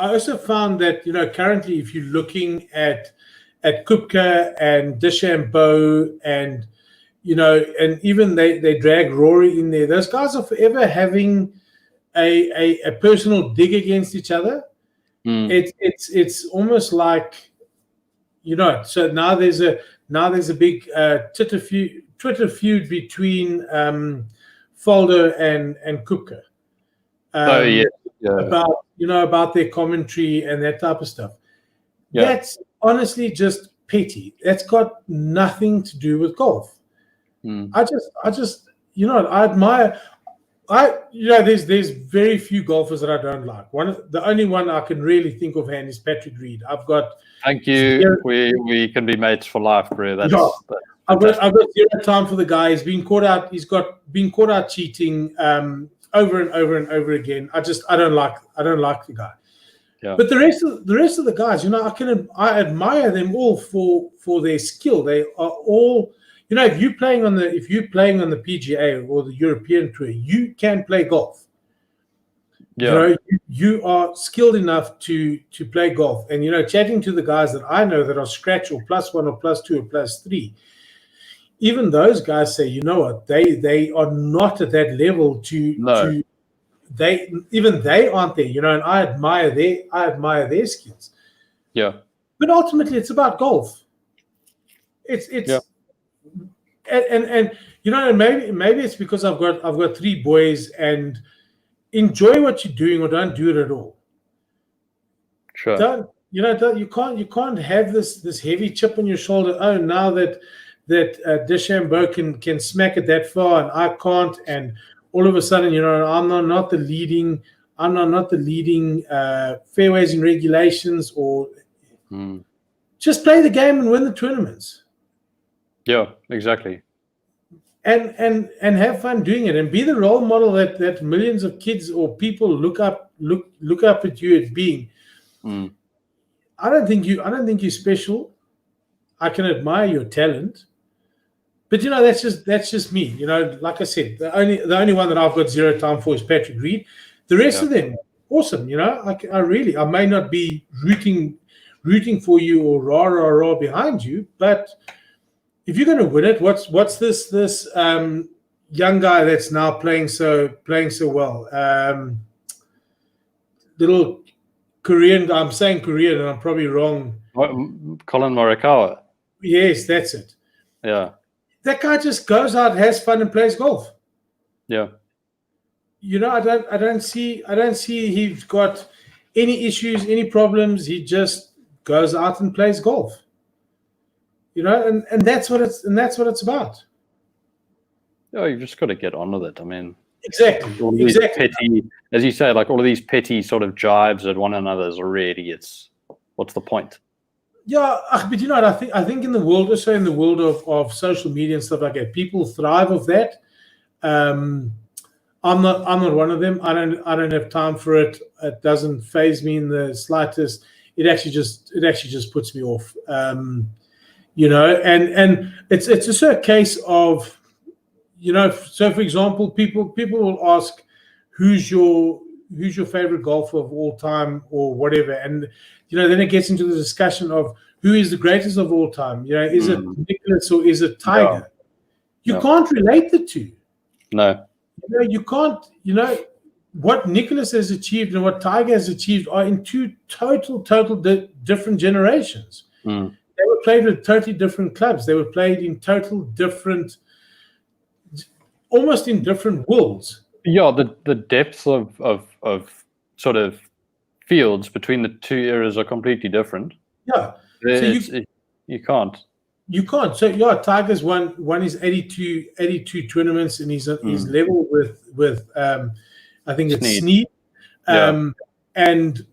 I also found that currently if you're looking at Koepka and DeChambeau and and even they drag Rory in there, those guys are forever having a personal dig against each other. It's almost like so now there's a big Twitter feud between Faldo and Koepka. About their commentary and that type of stuff. Yeah. That's honestly just petty. That's got nothing to do with golf. I just I admire. There's very few golfers that I don't like. The only one I can really think of hand is Patrick Reed. I've got. Thank you. We can be mates for life, bro. I've got zero time for the guy. He's been caught out. He's been caught out cheating over and over and over again. I don't like the guy. Yeah. But the rest of the guys, I admire them all for their skill. They are all. If you're playing on the PGA or the European Tour, you can play golf. Yeah. You are skilled enough to play golf. And chatting to the guys that I know that are scratch or +1 or +2 or +3, even those guys say, you know what, they are not at that level they aren't there, and I admire their skills. Yeah. But ultimately it's about golf. It's And maybe it's because I've got 3 boys and enjoy what you're doing or don't do it at all. Sure. You can't have this heavy chip on your shoulder. Oh, now that DeChambeau can smack it that far and I can't, and all of a sudden I'm not the leading I'm not the leading fairways and regulations, or just play the game and win the tournaments. Yeah, exactly. And have fun doing it, and be the role model that millions of kids or people look up at you as being. I don't think you're special. I can admire your talent, but that's just me. Like I said, the only one that I've got zero time for is Patrick Reed. The rest of them, awesome. I may not be rooting for you or rah behind you, but if you're going to win it, what's this young guy that's now playing so well? Little Korean guy. I'm saying Korean, and I'm probably wrong. Colin Morikawa. Yes, that's it. Yeah. That guy just goes out, has fun, and plays golf. Yeah. I don't see he's got any issues, any problems. He just goes out and plays golf. And that's what it's about. Oh, you've just got to get on with it. I mean, exactly. Petty, as you say, like all of these petty sort of jibes at one another is already. What's the point? Yeah, but I think in the world, also in the world of social media and stuff like that, people thrive off that. I'm not one of them. I don't have time for it. It doesn't faze me in the slightest. It actually just puts me off. And it's just a case of, so for example, people will ask, who's your favorite golfer of all time or whatever, and then it gets into the discussion of who is the greatest of all time. Is it Nicklaus or is it Tiger? You can't relate the two. No. You can't. What Nicklaus has achieved and what Tiger has achieved are in two total different generations. They were played with totally different clubs. They were played in total different, almost in different worlds. Yeah, the depths of sort of fields between the two eras are completely different. Yeah, so you can't. You can't. So Tiger's won his 82 tournaments, and he's level with I think it's Snead. And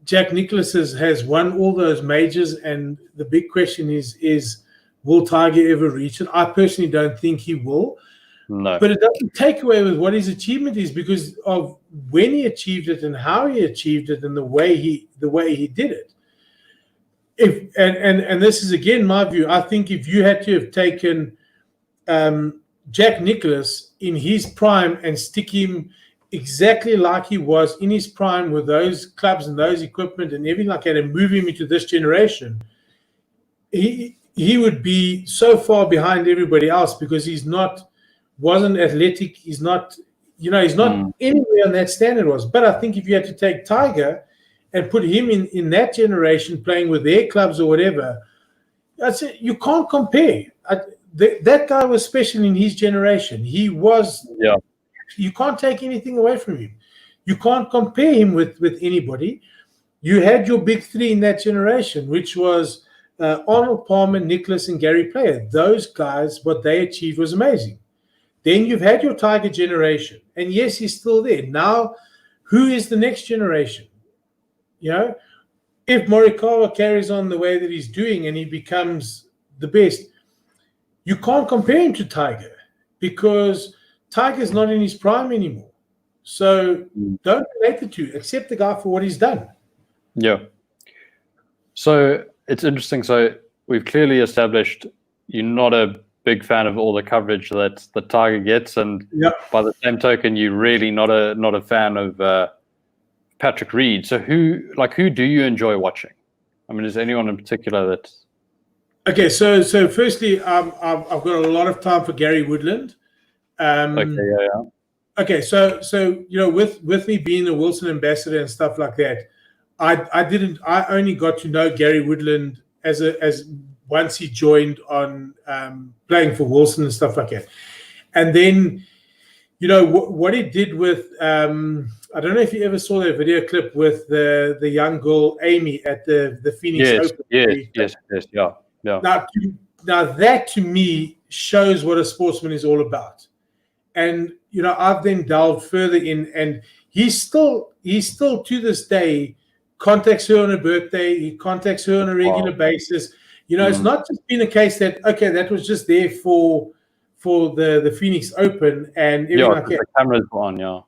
Jack Nicklaus has won all those majors, and the big question is will Tiger ever reach it? I personally don't think he will. No. But it doesn't take away with what his achievement is, because of when he achieved it and how he achieved it and the way he did it. And this is again my view. I think if you had to have taken Jack Nicklaus in his prime and stick him exactly like he was in his prime with those clubs and those equipment and everything like that, and move him into this generation, he would be so far behind everybody else, because wasn't athletic. He's not anywhere on that standard was. But I think if you had to take Tiger and put him in that generation playing with their clubs or whatever, you can't compare. That guy was special in his generation. He was. Yeah. You can't take anything away from him. You can't compare him with anybody. You had your big three in that generation, which was Arnold Palmer, Nicklaus, and Gary Player. Those guys, what they achieved was amazing. Then you've had your Tiger generation, and yes, he's still there. Now, who is the next generation? If Morikawa carries on the way that he's doing and he becomes the best, you can't compare him to Tiger, because Tiger's not in his prime anymore. So don't relate the two. Accept the guy for what he's done. Yeah. So it's interesting. So we've clearly established you're not a big fan of all the coverage that the Tiger gets, and by the same token, you're really not a fan of Patrick Reed. So who do you enjoy watching? I mean, is there anyone in particular that? Okay, so firstly, I've got a lot of time for Gary Woodland. Okay, so with me being a Wilson ambassador and stuff like that, I only got to know Gary Woodland as once he joined on playing for Wilson and stuff like that. And then, what he did with, I don't know if you ever saw that video clip with the young girl, Amy, at the Phoenix Open. Yes, yeah. Now that to me shows what a sportsman is all about. And, I've then delved further in, and he's still to this day contacts her on her birthday. He contacts her on a regular basis. It's not just been a case that that was just there for the Phoenix Open and everyone. The cameras were on.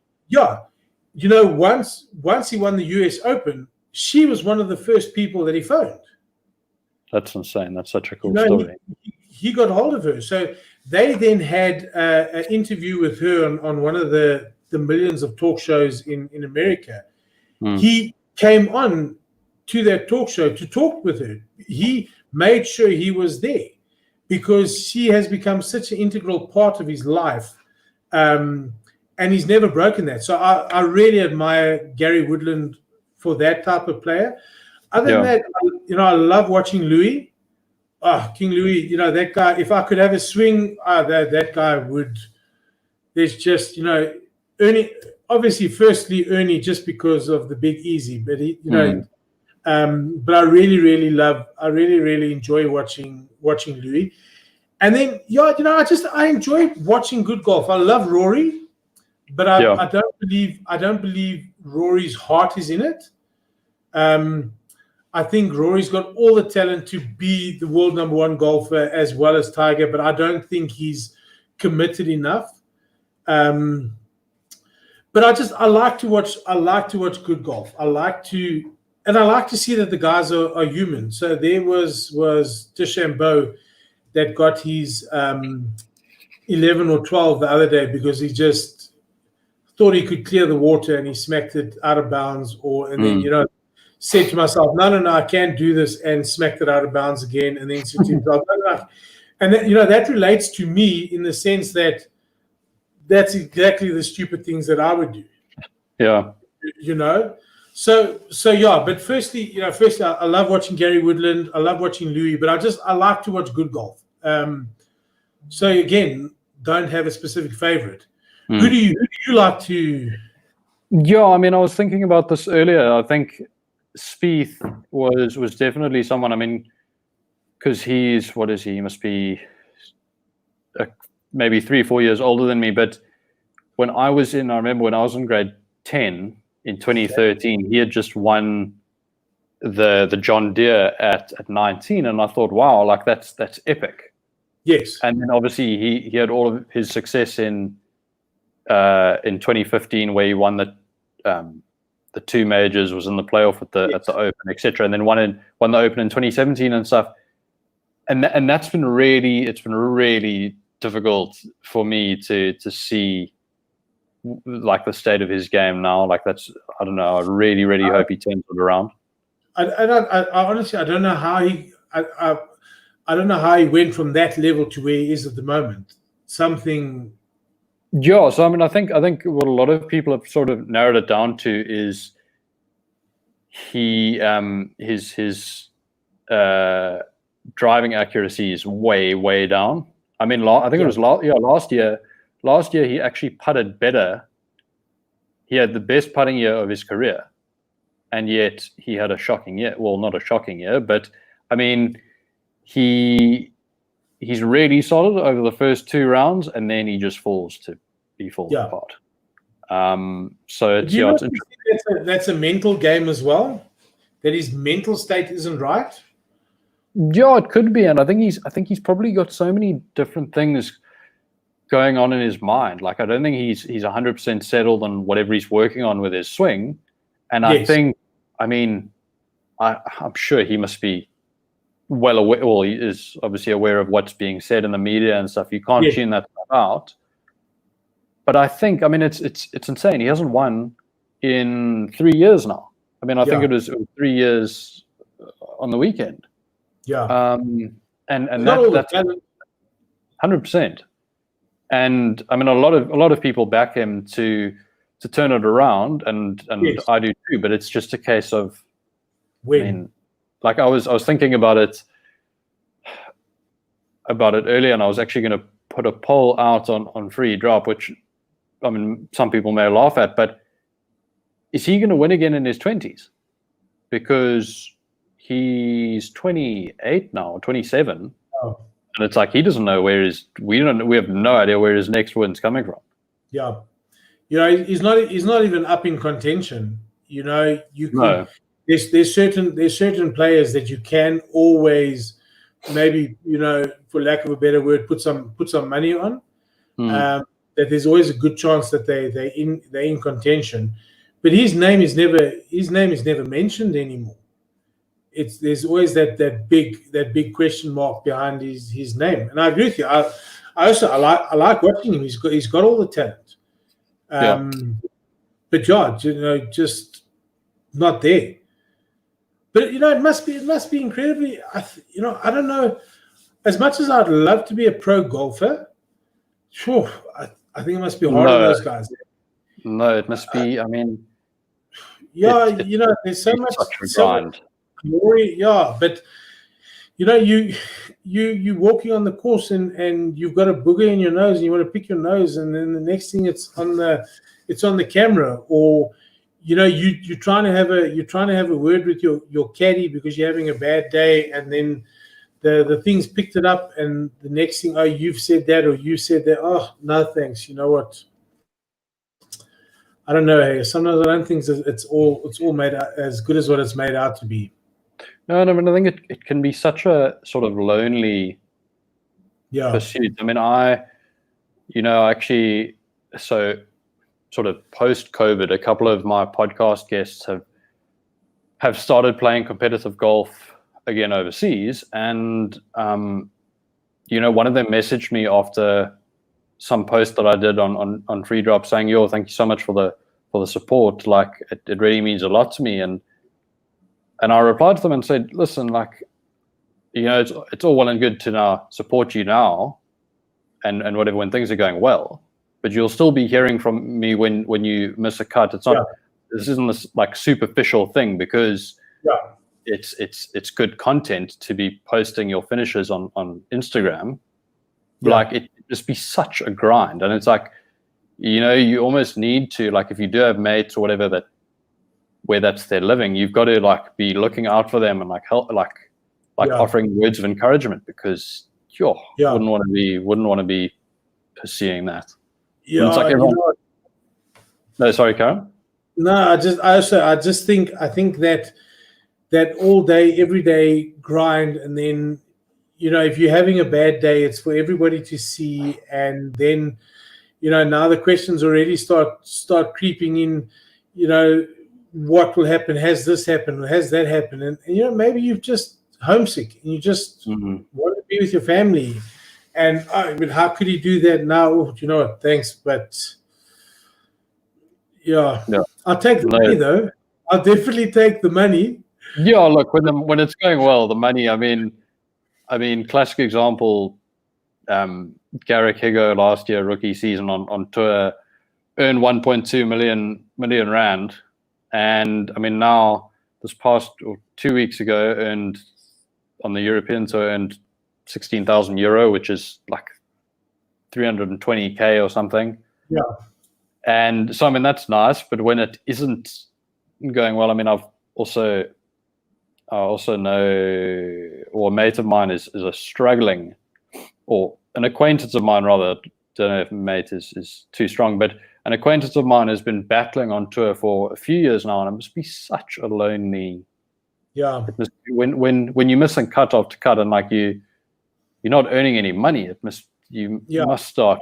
Once he won the US Open, she was one of the first people that he phoned. That's insane. That's such a cool story. He got hold of her. So they then had an interview with her on one of the millions of talk shows in America. He came on to that talk show to talk with her. He made sure he was there because she has become such an integral part of his life. And he's never broken that. So I really admire Gary Woodland for that type of player. Other than that, I love watching Louis. King Louis, that guy, if I could have a swing, that guy would. There's just, Ernie, obviously, firstly, Ernie, just because of the Big Easy, but but I really, really enjoy watching Louis. And then, I enjoy watching good golf. I love Rory, but I don't believe Rory's heart is in it. I think Rory's got all the talent to be the world #1 golfer as well as Tiger, but I don't think he's committed enough. But I like to watch good golf. I like to see that the guys are human. So there was DeChambeau that got his 11 or 12 the other day because he just thought he could clear the water and he smacked it out of bounds, then said to myself, no, I can't do this, and smacked it out of bounds again, and then said to himself, no. And that relates to me in the sense that that's exactly the stupid things that I would do. Yeah. So but firstly, I love watching Gary Woodland, I love watching Louis, but I like to watch good golf. So again, don't have a specific favorite. Who do you like to? Yeah, I mean, I was thinking about this earlier. I think Spieth was definitely someone. I mean, because what is he? He must be maybe 3 or 4 years older than me. But I remember when I was in grade 10 in 2013, he had just won the John Deere at 19, and I thought, wow, like that's epic. Yes. And then obviously he had all of his success in 2015, where he won the 2 majors, was in the playoff at the Open, etc., and then won the Open in 2017 and stuff. And that's been really difficult for me to see like the state of his game now. Like I don't know. I really hope he turns it around. I honestly don't know how he. I don't know how he went from that level to where he is at the moment. Something. Yeah, so I mean, I think what a lot of people have sort of narrowed it down to is his driving accuracy is way down. I mean, I think it was last year. Last year he actually putted better. He had the best putting year of his career, and yet he had a shocking year. Well, not a shocking year, but I mean, he's really solid over the first 2 rounds, and then he just falls apart. So it's interesting. That's a mental game as well. That his mental state isn't right. Yeah, it could be, and I think he's probably got so many different things going on in his mind. Like I don't think he's 100% settled on whatever he's working on with his swing. And I think, I mean, I'm sure he must be well aware. Well, he is obviously aware of what's being said in the media and stuff. You can't tune that stuff out. But I think, I mean, it's insane. He hasn't won in 3 years now. I mean, I think it was 3 years on the weekend. Yeah. And that's 100%. And I mean, a lot of people back him to turn it around, and I do too. But it's just a case of when. I mean, like I was thinking about it earlier, and I was actually going to put a poll out on free drop, which I mean, some people may laugh at, but is he going to win again in his 20s? Because he's 28 now, 27. Oh. And it's like he doesn't know we have no idea where his next win's coming from. Yeah. He's not even up in contention. You could. No. There's certain players that you can always, maybe, for lack of a better word, put some money on. That there's always a good chance that they're in contention, but his name is never mentioned anymore. There's always that big question mark behind his name. And I agree with you. I like watching him. He's got all the talent. But just not there. But it must be incredibly. I don't know. As much as I'd love to be a pro golfer, sure, I think it must be hard on those guys. No, it must be. I mean, there's so much glory. Yeah, but you walking on the course and you've got a booger in your nose and you want to pick your nose, and then the next thing it's on the camera, or you're trying to have a word with your caddy because you're having a bad day, and then the thing's picked it up, and the next thing, oh, you've said that, or you said that. Oh, no thanks. You know what? I don't know. Hey, sometimes I don't think it's all made out as good as what it's made out to be. No, I mean, I think it can be such a sort of lonely pursuit. I mean, actually, so sort of post-COVID, a couple of my podcast guests have started playing competitive golf again overseas, and one of them messaged me after some post that I did on Free Drop saying, "Yo, thank you so much for the support. Like, it really means a lot to me." And I replied to them and said, "Listen, like, it's all well and good to now support you now, and whatever, when things are going well, but you'll still be hearing from me when you miss a cut. It's not. This isn't this like superficial thing, because it's good content to be posting your finishes on Instagram. Like, it just be such a grind, and it's like, you almost need to, like, if you do have mates or whatever where that's their living, you've got to like be looking out for them and like help, like offering words of encouragement, because wouldn't want to be pursuing that." It's like everyone. No, sorry, Karen. No, I think that all day, every day grind, and then if you're having a bad day, it's for everybody to see, and then now the questions already start creeping in. What will happen? Has this happened? Has that happened? And maybe you're just homesick and you just want to be with your family. And but how could he do that now? Oh, you know what? Thanks, but I'll take the money though. I'll definitely take the money. Yeah, look, when it's going well, the money. I mean, classic example. Garrick Higo last year, rookie season on tour, earned 1.2 million rand, and I mean now this past 2 weeks ago earned on the European tour earned 16,000 euro, which is like 320k or something. Yeah. And so I mean that's nice, but when it isn't going well, I mean I also know, or a mate of mine is a struggling, or an acquaintance of mine rather, don't know if mate is too strong, but an acquaintance of mine has been battling on tour for a few years now, and it must be such a lonely. Yeah. It must be, when you miss and cut after cut, and like you're not earning any money, you must start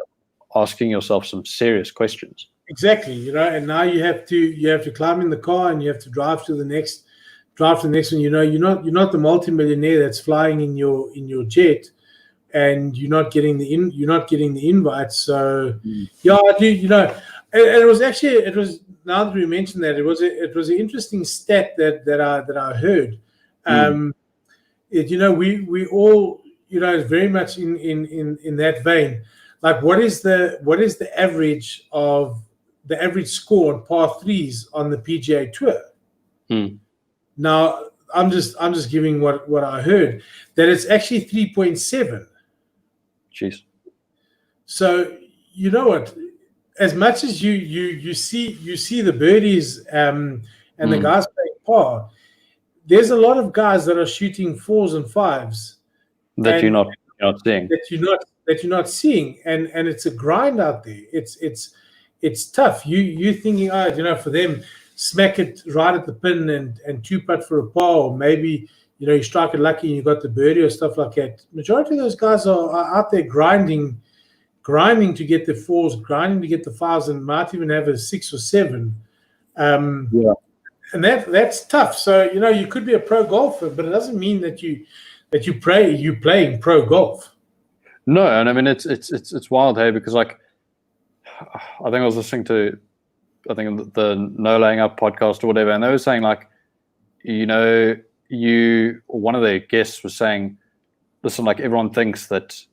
asking yourself some serious questions. Exactly, and now you have to climb in the car and you have to drive to the next one. You're not the multimillionaire that's flying in your jet, and you're not getting the invite. So I do. And it was now that we mentioned that, it was an interesting stat that I heard. We all is very much in that vein. Like, what is the average score on par threes on the PGA Tour? Now I'm just giving what I heard, that it's actually 3.7. Jeez. So you know what? As much as you see the birdies and the guys playing par, there's a lot of guys that are shooting 4s and 5s that you're not seeing. That you're not seeing, and it's a grind out there. It's it's tough. You thinking, for them, smack it right at the pin and two putt for a par, or maybe you strike it lucky and you got the birdie or stuff like that. Majority of those guys are out there grinding to get the fours, grinding to get the fives, and might even have a 6 or 7. Yeah. And that's tough. So you could be a pro golfer, but it doesn't mean that you're playing pro golf. No, and I mean it's wild, hey, because like I think I was listening to the No Laying Up podcast or whatever, and they were saying like, one of their guests was saying, listen, like everyone thinks that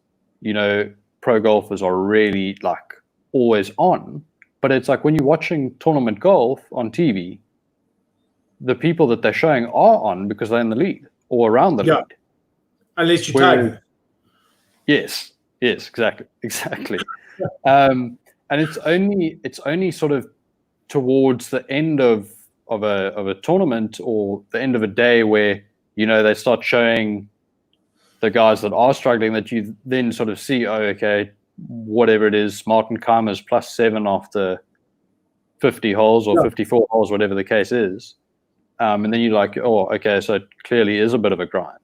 pro golfers are really like always on, but it's like when you're watching tournament golf on TV, the people that they're showing are on because they're in the lead or around the lead. Unless you're Tiger. Yes, exactly. And it's only sort of towards the end of a tournament or the end of a day where they start showing the guys that are struggling, that you then sort of see, oh, okay, whatever it is, Martin Keimer's +7 after 50 holes or 54 holes, whatever the case is. And then you're like, oh, okay, so it clearly is a bit of a grind.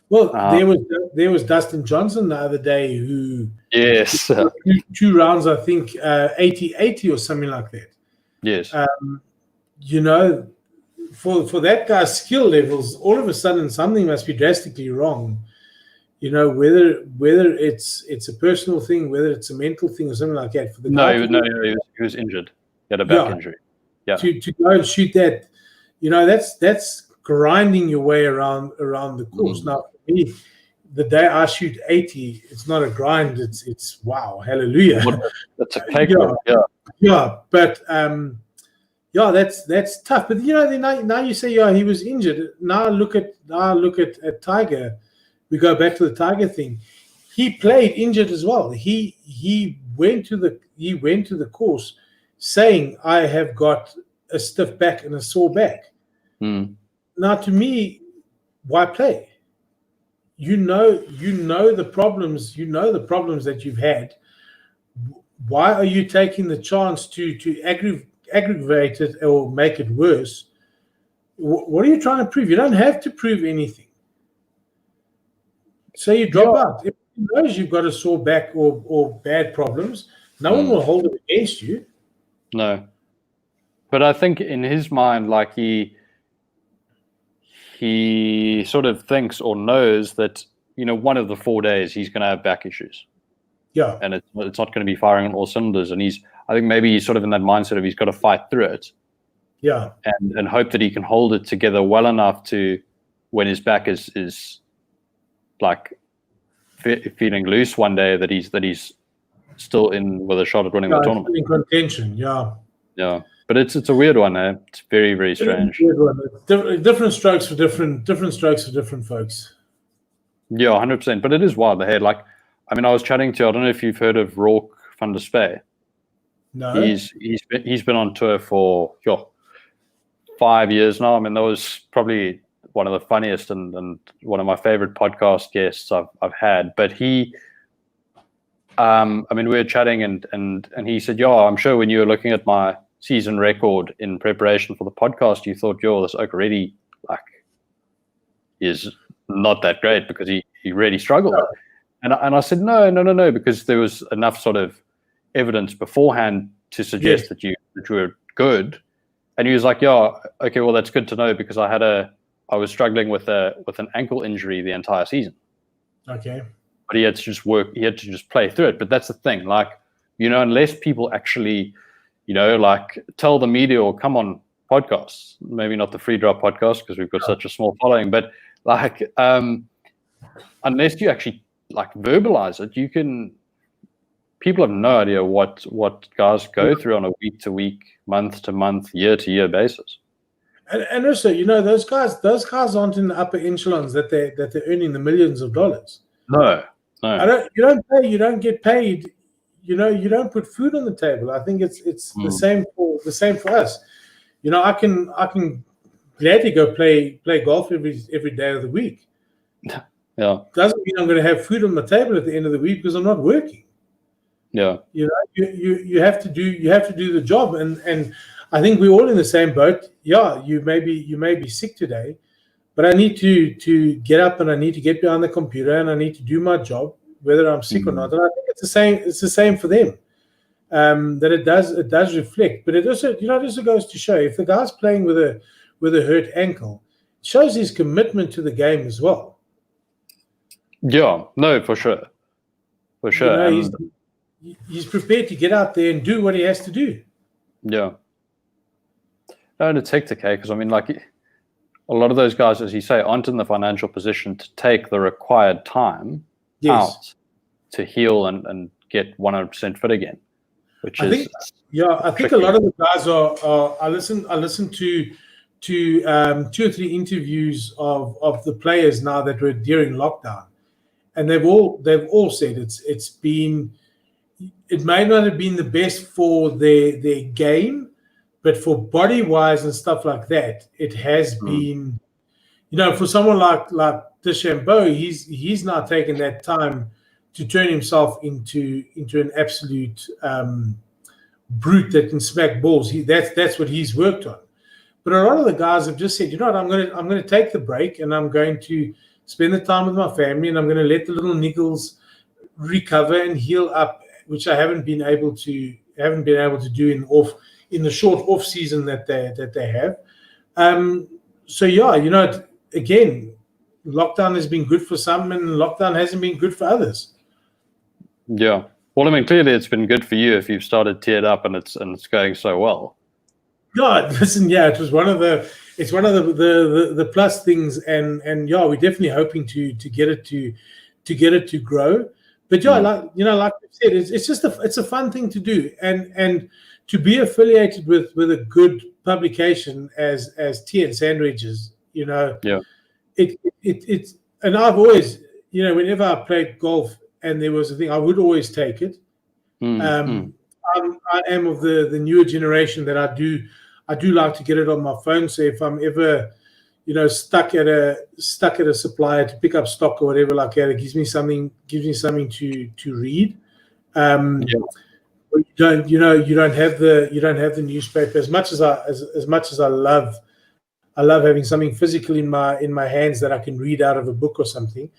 Well, there was Dustin Johnson the other day who two rounds, I think 80 or something like that. Yes. For that guy's skill levels, all of a sudden something must be drastically wrong. Whether it's a personal thing, whether it's a mental thing or something like that. For the he was injured. He had a back injury. Yeah. To go and shoot that, that's grinding your way around the course. Now, for me, the day I shoot 80, it's not a grind. It's wow, hallelujah. That's a cake. Yeah, but that's tough. But now you say he was injured. Now look at Tiger. We go back to the Tiger thing. He played injured as well. He went to the course saying, I have got a stiff back and a sore back. Now, to me, why play? You know the problems. You know the problems that you've had. Why are you taking the chance to aggravate it or make it worse? What are you trying to prove? You don't have to prove anything. So you drop out. If he knows you've got a sore back or bad problems, no one will hold it against you. No. But I think in his mind, like he sort of thinks or knows that, one of the 4 days he's going to have back issues. Yeah. And it's not going to be firing on all cylinders. And I think maybe he's sort of in that mindset of he's got to fight through it. Yeah. And hope that he can hold it together well enough to, when his back is like feeling loose one day, that he's still in with a shot at winning the tournament. In contention, yeah. Yeah. But it's a weird one, eh? It's very, very strange. Different strokes for different strokes for different folks. Yeah, 100%. But it is wild. The head, like, I mean, I was chatting to, I don't know if you've heard of Rourke van der Spey. No. He's been on tour for 5 years now. I mean, that was probably one of the funniest and one of my favorite podcast guests I've had. But he, I mean, we were chatting and he said, I'm sure when you were looking at my season record in preparation for the podcast, you thought, this oak already is not that great because he really struggled. No. And I said, no, because there was enough sort of evidence beforehand to suggest that you were good. And he was like, okay, well, that's good to know because I was struggling with an ankle injury the entire season. Okay. But he had to just play through it. But that's the thing, like, unless people actually, like tell the media or come on podcasts, maybe not the Free Drop podcast because we've got such a small following, but like, unless you actually like verbalize it, people have no idea what guys go through on a week to week, month to month, year to year basis. And also, those guys aren't in the upper echelons that they're earning the millions of dollars. No. You don't get paid. You don't put food on the table. I think it's the same for us. I can gladly go play golf every day of the week. Yeah. Doesn't mean I'm going to have food on the table at the end of the week because I'm not working. Yeah. You have to do the job, and I think we're all in the same boat. Yeah, you may be sick today, but I need to get up and I need to get behind the computer and I need to do my job, whether I'm sick or not. And I think it's the same. It's the same for them. That it does reflect, but it also goes to show if the guy's playing with a hurt ankle, it shows his commitment to the game as well. Yeah, no, for sure. He's prepared to get out there and do what he has to do. Yeah. And it's hectic, because I mean, like, a lot of those guys, as you say, aren't in the financial position to take the required time out to heal and get 100% fit again. I think a lot of the guys are. I listened to 2 or 3 interviews of the players now that were during lockdown, and they've all said it may not have been the best for their game, but for body wise and stuff like that, it has been. For someone like DeChambeau, he's now taken that time to turn himself into an absolute brute that can smack balls. That's what he's worked on. But a lot of the guys have just said, you know what, I'm going to take the break and I'm going to spend the time with my family and I'm going to let the little niggles recover and heal up, which I haven't been able to do in the short off season that they have. Again, lockdown has been good for some and lockdown hasn't been good for others. Yeah. Well, I mean, clearly it's been good for you if you've started Tee It Up and it's going so well. Yeah, listen, it was one of the plus things, and we're definitely hoping to get it to grow. But like you said, it's a fun thing to do, and to be affiliated with a good publication as Tee and Sandwedges, it's and I've always, whenever I played golf and there was a thing, I would always take it. I am of the newer generation that I do like to get it on my phone. So if I'm ever, stuck at a supplier to pick up stock or whatever like that, it gives me something to read. You don't have the newspaper as much as I love having something physical in my hands that I can read out of a book or something.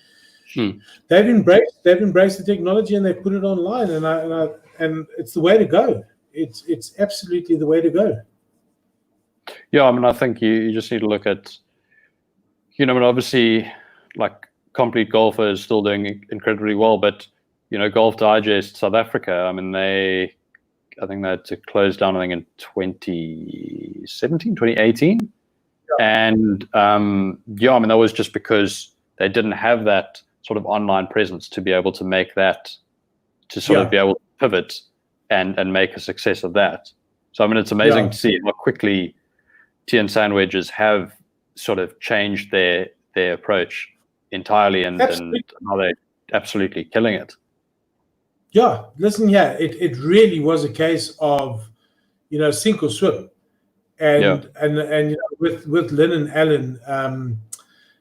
They've embraced the technology and they put it online, and it's the way to go. It's absolutely the way to go. Yeah, I mean, I think you just need to look at, obviously, like, Complete Golfer is still doing incredibly well, but Golf Digest South Africa, I mean, I think they had to close down, I think, in 2018. And I mean, that was just because they didn't have that sort of online presence to be able to make that, to sort of be able to pivot and make a success of that. So I mean, it's amazing to see how quickly Tee and Sandwedges have sort of changed their approach entirely, and now they're absolutely killing it. Yeah, listen, it really was a case of, sink or swim, and with Lynn and Alan,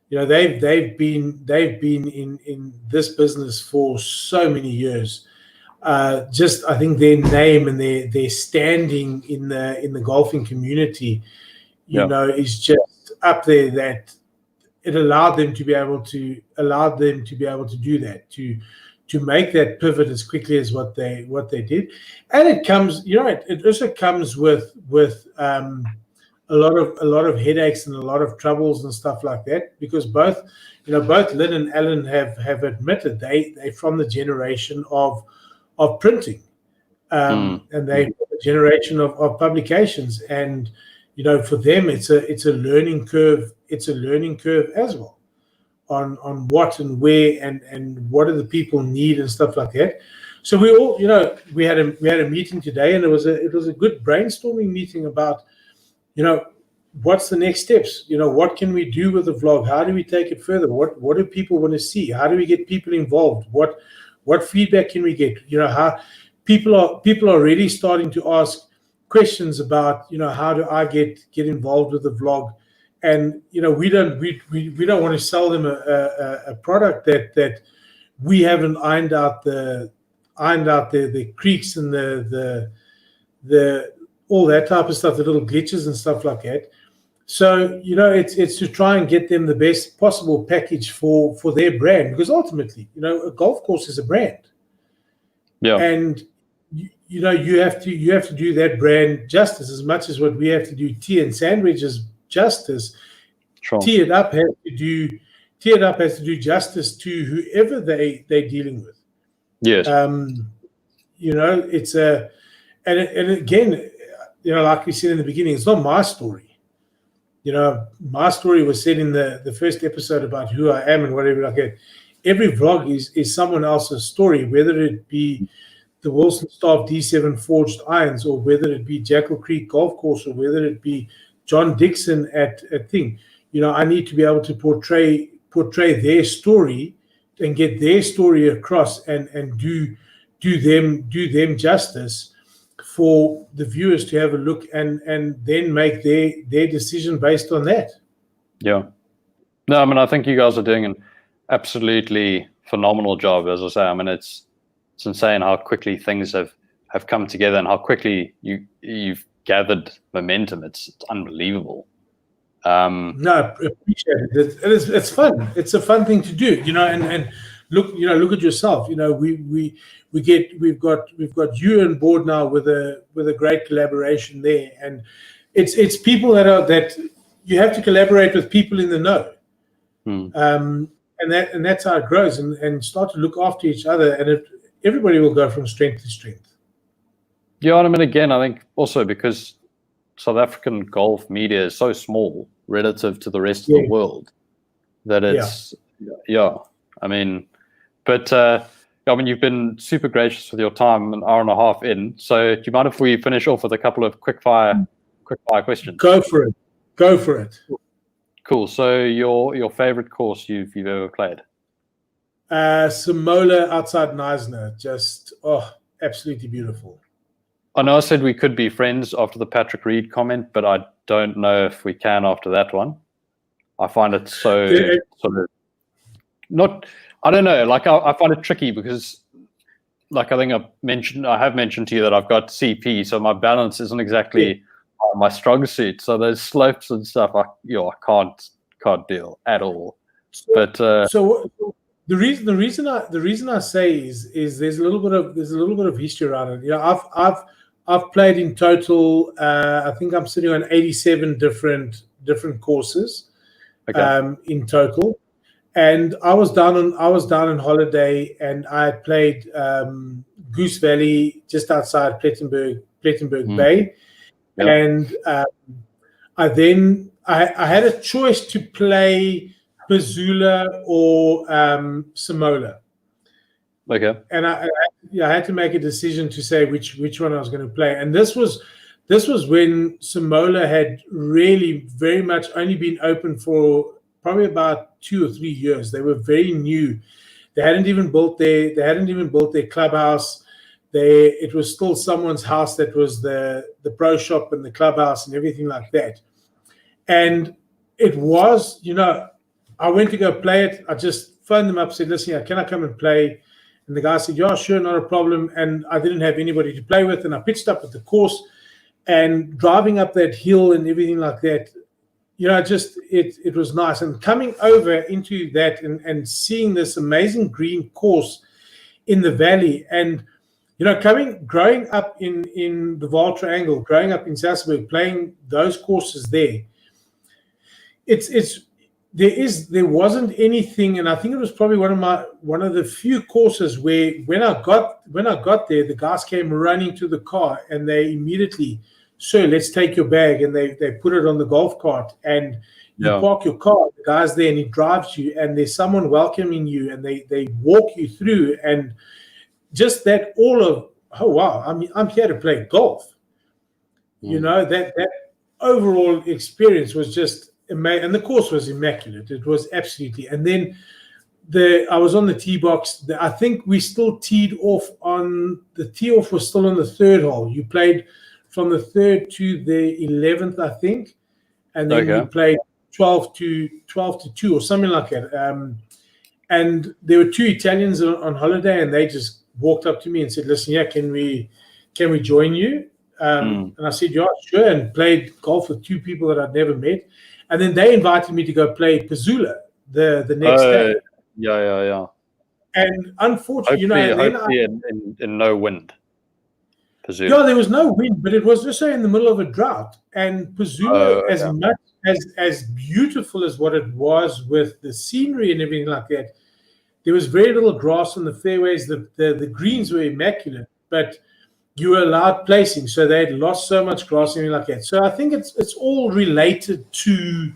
they've been in this business for so many years. Just I think their name and their standing in the golfing community, is just up there, that it allowed them to be able to do that, to make that pivot as quickly as what they did. And it comes, it also comes with a lot of headaches and a lot of troubles and stuff like that, because both Lynn and Alan have admitted they're from the generation of printing, and they're the generation of publications, and for them it's a learning curve. It's a learning curve as well on what and where and what do the people need and stuff like that. So we all, we had a meeting today, and it was a good brainstorming meeting about, what's the next steps? What can we do with the vlog? How do we take it further? What do people want to see? How do we get people involved? What feedback can we get? How people are already starting to ask questions about, how do I get involved with the vlog? And we don't want to sell them a product that we haven't ironed out the ironed out the creaks and the all that type of stuff, the little glitches and stuff like that. So, it's to try and get them the best possible package for their brand, because ultimately, a golf course is a brand. Yeah. And you have to do that brand justice as much as what we have to do Tee and Sandwedges justice. Sure. Tee It Up has to do justice to whoever they're dealing with. Yes. It's and again, like we said in the beginning, it's not my story. My story was said in the first episode about who I am and whatever like that. Every vlog is someone else's story, whether it be the Wilson Staff D7 Forged Irons, or whether it be Jackal Creek Golf Course, or whether it be John Dixon at Thing. I need to be able to portray their story and get their story across and do them justice for the viewers to have a look and then make their decision based on that. Yeah. No, I mean, I think you guys are doing an absolutely phenomenal job. As I say, I mean, it's insane how quickly things have come together and how quickly you've gathered momentum. It's unbelievable. No, I appreciate it. It's fun. It's a fun thing to do, and look at yourself. We've got you on board now with a great collaboration there, and it's people that you have to collaborate with, people in the know. And that's how it grows, and start to look after each other, and everybody will go from strength to strength. Yeah, I mean, again, I think also because South African golf media is so small relative to the rest of the world that it's I mean, but I mean, you've been super gracious with your time, an hour and a half in. So do you mind if we finish off with a couple of quick fire questions? Go for it. Cool. So your favorite course you've ever played? Samola outside Neisner. Just absolutely beautiful. I know I said we could be friends after the Patrick Reed comment, but I don't know if we can after that one. I find it so sort of not. I don't know. Like I find it tricky because, like I think I have mentioned to you that I've got CP, so my balance isn't exactly my strong suit. So those slopes and stuff, I can't deal at all. But so the reason I say is there's a little bit of history around it. I've played in total. I think I'm sitting on 87 different courses, in total. And I was down on holiday, and I had played Goose Valley just outside Plettenberg Bay, and I had a choice to play Missoula or Samola. Okay. And I had to make a decision to say which one I was going to play. And this was when Samola had really very much only been open for probably about 2 or 3 years. They were very new. They hadn't even built their clubhouse. It was still someone's house that was the pro shop and the clubhouse and everything like that. And it was, I went to go play it. I just phoned them up, said, listen, can I come and play? And the guy said, yeah, sure, not a problem. And I didn't have anybody to play with. And I pitched up at the course, and driving up that hill and everything like that, it was nice. And coming over into that and seeing this amazing green course in the valley, and growing up in the Vaal Triangle, growing up in Sasolburg, playing those courses there, there wasn't anything, and I think it was probably one of the few courses where when I got there, the guys came running to the car, and they immediately, sir, let's take your bag, and they put it on the golf cart, and you park your car, the guy's there, and he drives you, and there's someone welcoming you, and they walk you through, and just that all of, oh wow, I'm here to play golf. That overall experience was just amazing, and the course was immaculate. It was absolutely. And then I was on the tee box. I think we still teed off on the tee off was still on the third hole. You played from the third to the 11th, I think, and then you played 12 to 2 or something like that. And there were 2 Italians on holiday, and they just walked up to me and said, "Listen, yeah, can we join you?" And I said, "Yeah, sure," and played golf with two people that I'd never met. And then they invited me to go play Pazula the next day. Yeah. And unfortunately, hopefully in no wind. Pazula. Yeah, there was no wind, but it was also in the middle of a drought. And Pazula, much as beautiful as what it was with the scenery and everything like that, there was very little grass on the fairways. The greens were immaculate, but you were allowed placing, so they had lost so much grass and everything like that. So I think it's all related to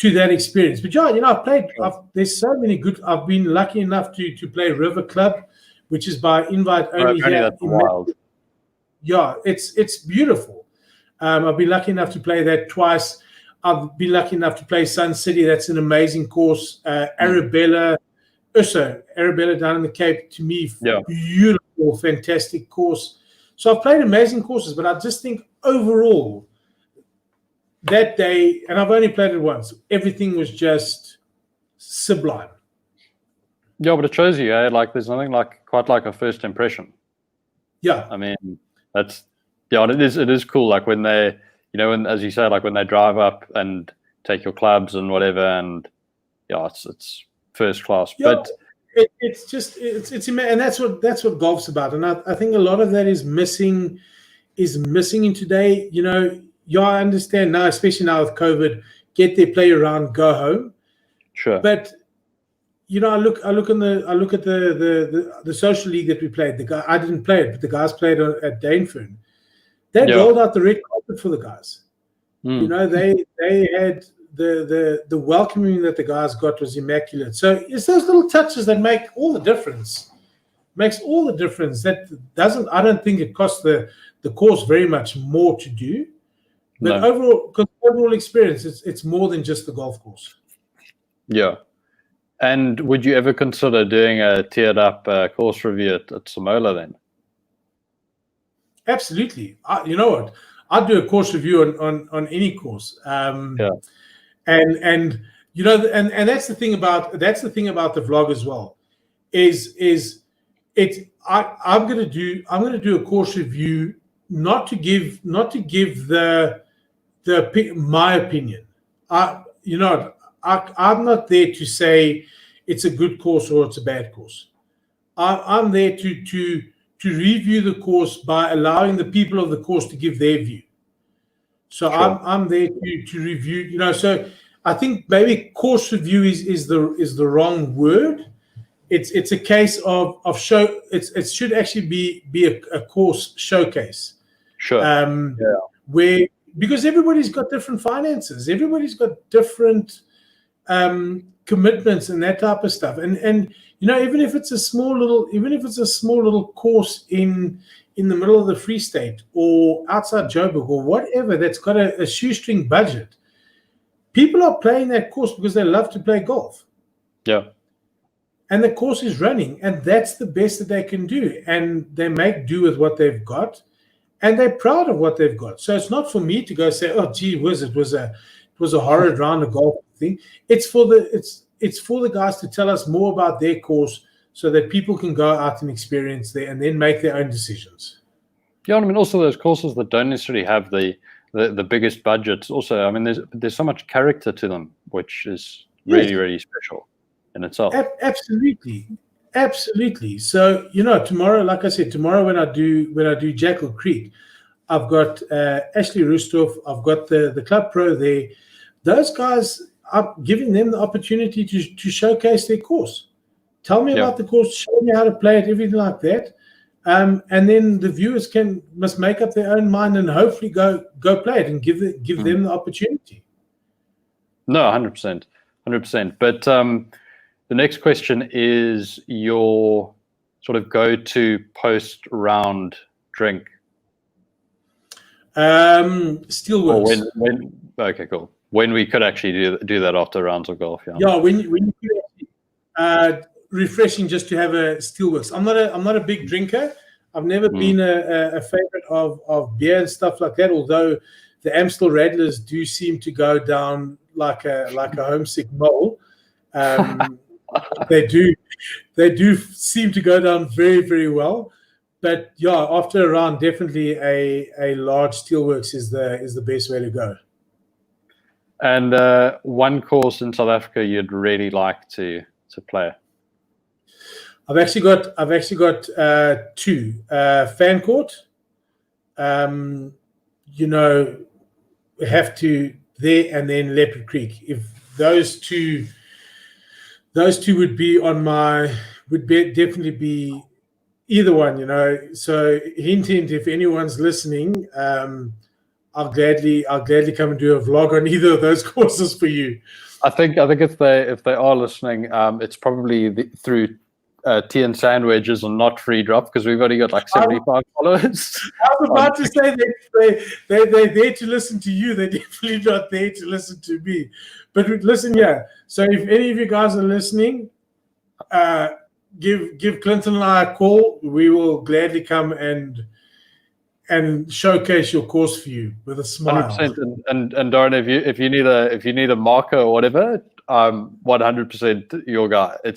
that experience. But yeah, I've played. There's so many good. I've been lucky enough to play River Club, which is by invite only here. That's wild. Yeah, it's beautiful. I've been lucky enough to play that twice. I've been lucky enough to play Sun City. That's an amazing course. Arabella down in the Cape, to me, beautiful, fantastic course. So I've played amazing courses, but I just think overall that day, and I've only played it once, everything was just sublime. Yeah, but it shows you, there's nothing quite like a first impression. Yeah. I mean, it is cool. Like when they, when, as you say, like when they drive up and take your clubs and whatever, and it's first class. Yeah, but it's and that's what golf's about. And I think a lot of that is missing in today. I understand now, especially now with COVID, get there, play around, go home. Sure. But I look at the social league that we played. The guy, I didn't play it, but the guys played at Danefern. They rolled out the red carpet for the guys. They had the welcoming that the guys got was immaculate. So it's those little touches that make all the difference. Makes all the difference. That doesn't. I don't think it costs the course very much more to do. But overall experience, it's more than just the golf course. Yeah. And would you ever consider doing a tiered up course review at Samola then? Absolutely. You know what? I'd do a course review on any course. And that's the thing about the vlog as well. I'm gonna do a course review not to give my opinion. I'm not there to say it's a good course or it's a bad course. I'm there to review the course by allowing the people of the course to give their view. So sure. I'm there to review. So I think maybe course review is the wrong word. It's a case of show. It should actually be a course showcase. Sure. Where, because everybody's got different finances, everybody's got different commitments and that type of stuff. And even if it's a small little course in the middle of the Free State or outside Joburg or whatever, that's got a shoestring budget, people are playing that course because they love to play golf. Yeah. And the course is running, and that's the best that they can do. And they make do with what they've got, and they're proud of what they've got. So it's not for me to go say, "Oh, gee whiz, it was a horrid round of golf thing." It's for the guys to tell us more about their course, so that people can go out and experience there, and then make their own decisions. Yeah, I mean, also those courses that don't necessarily have the biggest budgets. Also, I mean, there's so much character to them, which is really really special in itself. Absolutely. So tomorrow, like I said, when I do Jackal Creek, I've got Ashley Rustov, I've got the club pro there. Those guys, I'm giving them the opportunity to showcase their course. Tell me about the course, show me how to play it, everything like that. And then the viewers must make up their own mind and hopefully go play it and give them the opportunity. No, 100%. But the next question is your sort of go-to post-round drink. Steelworks. Okay, cool. When we could actually do that after rounds of golf. Yeah, when you could actually, refreshing just to have a Steelworks. I'm not a big drinker. I've never been a favorite of beer and stuff like that. Although the Amstel Radlers do seem to go down like a homesick mole. They do. they do seem to go down very, very well. But yeah, after a round, definitely a large steelworks is the best way to go. And one course in South Africa you'd really like to play? I've actually got two. Fan court. Have to there, and then Leopard Creek. If those two would be on definitely be either one, So hint, if anyone's listening, I'll gladly come and do a vlog on either of those courses for you. I think if they are listening, it's probably through Tee and Sandwedges and not Free Drop, because we've only got like 75 followers. I was about to say they're there to listen to you. They're definitely not there to listen to me. But listen, yeah. So if any of you guys are listening, give Clinton and I a call. We will gladly come and showcase your course for you with a smile. 100%. And Dorian, if you need a marker or whatever, I'm 100% your guy. Do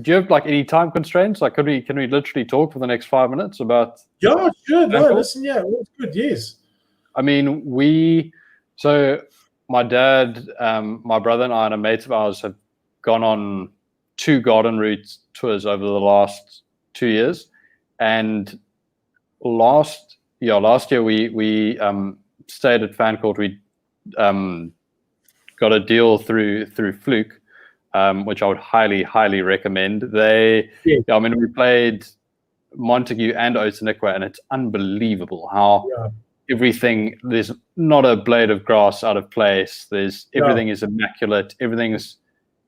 you have like any time constraints? Like, can we literally talk for the next 5 minutes about? Yeah, sure. No, listen, yeah, it's good. Yes. So my dad, my brother, and I, and a mate of ours have gone on 2 garden route tours over the last 2 years, and last year we stayed at Fan Court. We got a deal through Fluke, which I would highly recommend. We played Montague and Outeniqua, and it's unbelievable how everything, there's not a blade of grass out of place. Everything is immaculate. Everything's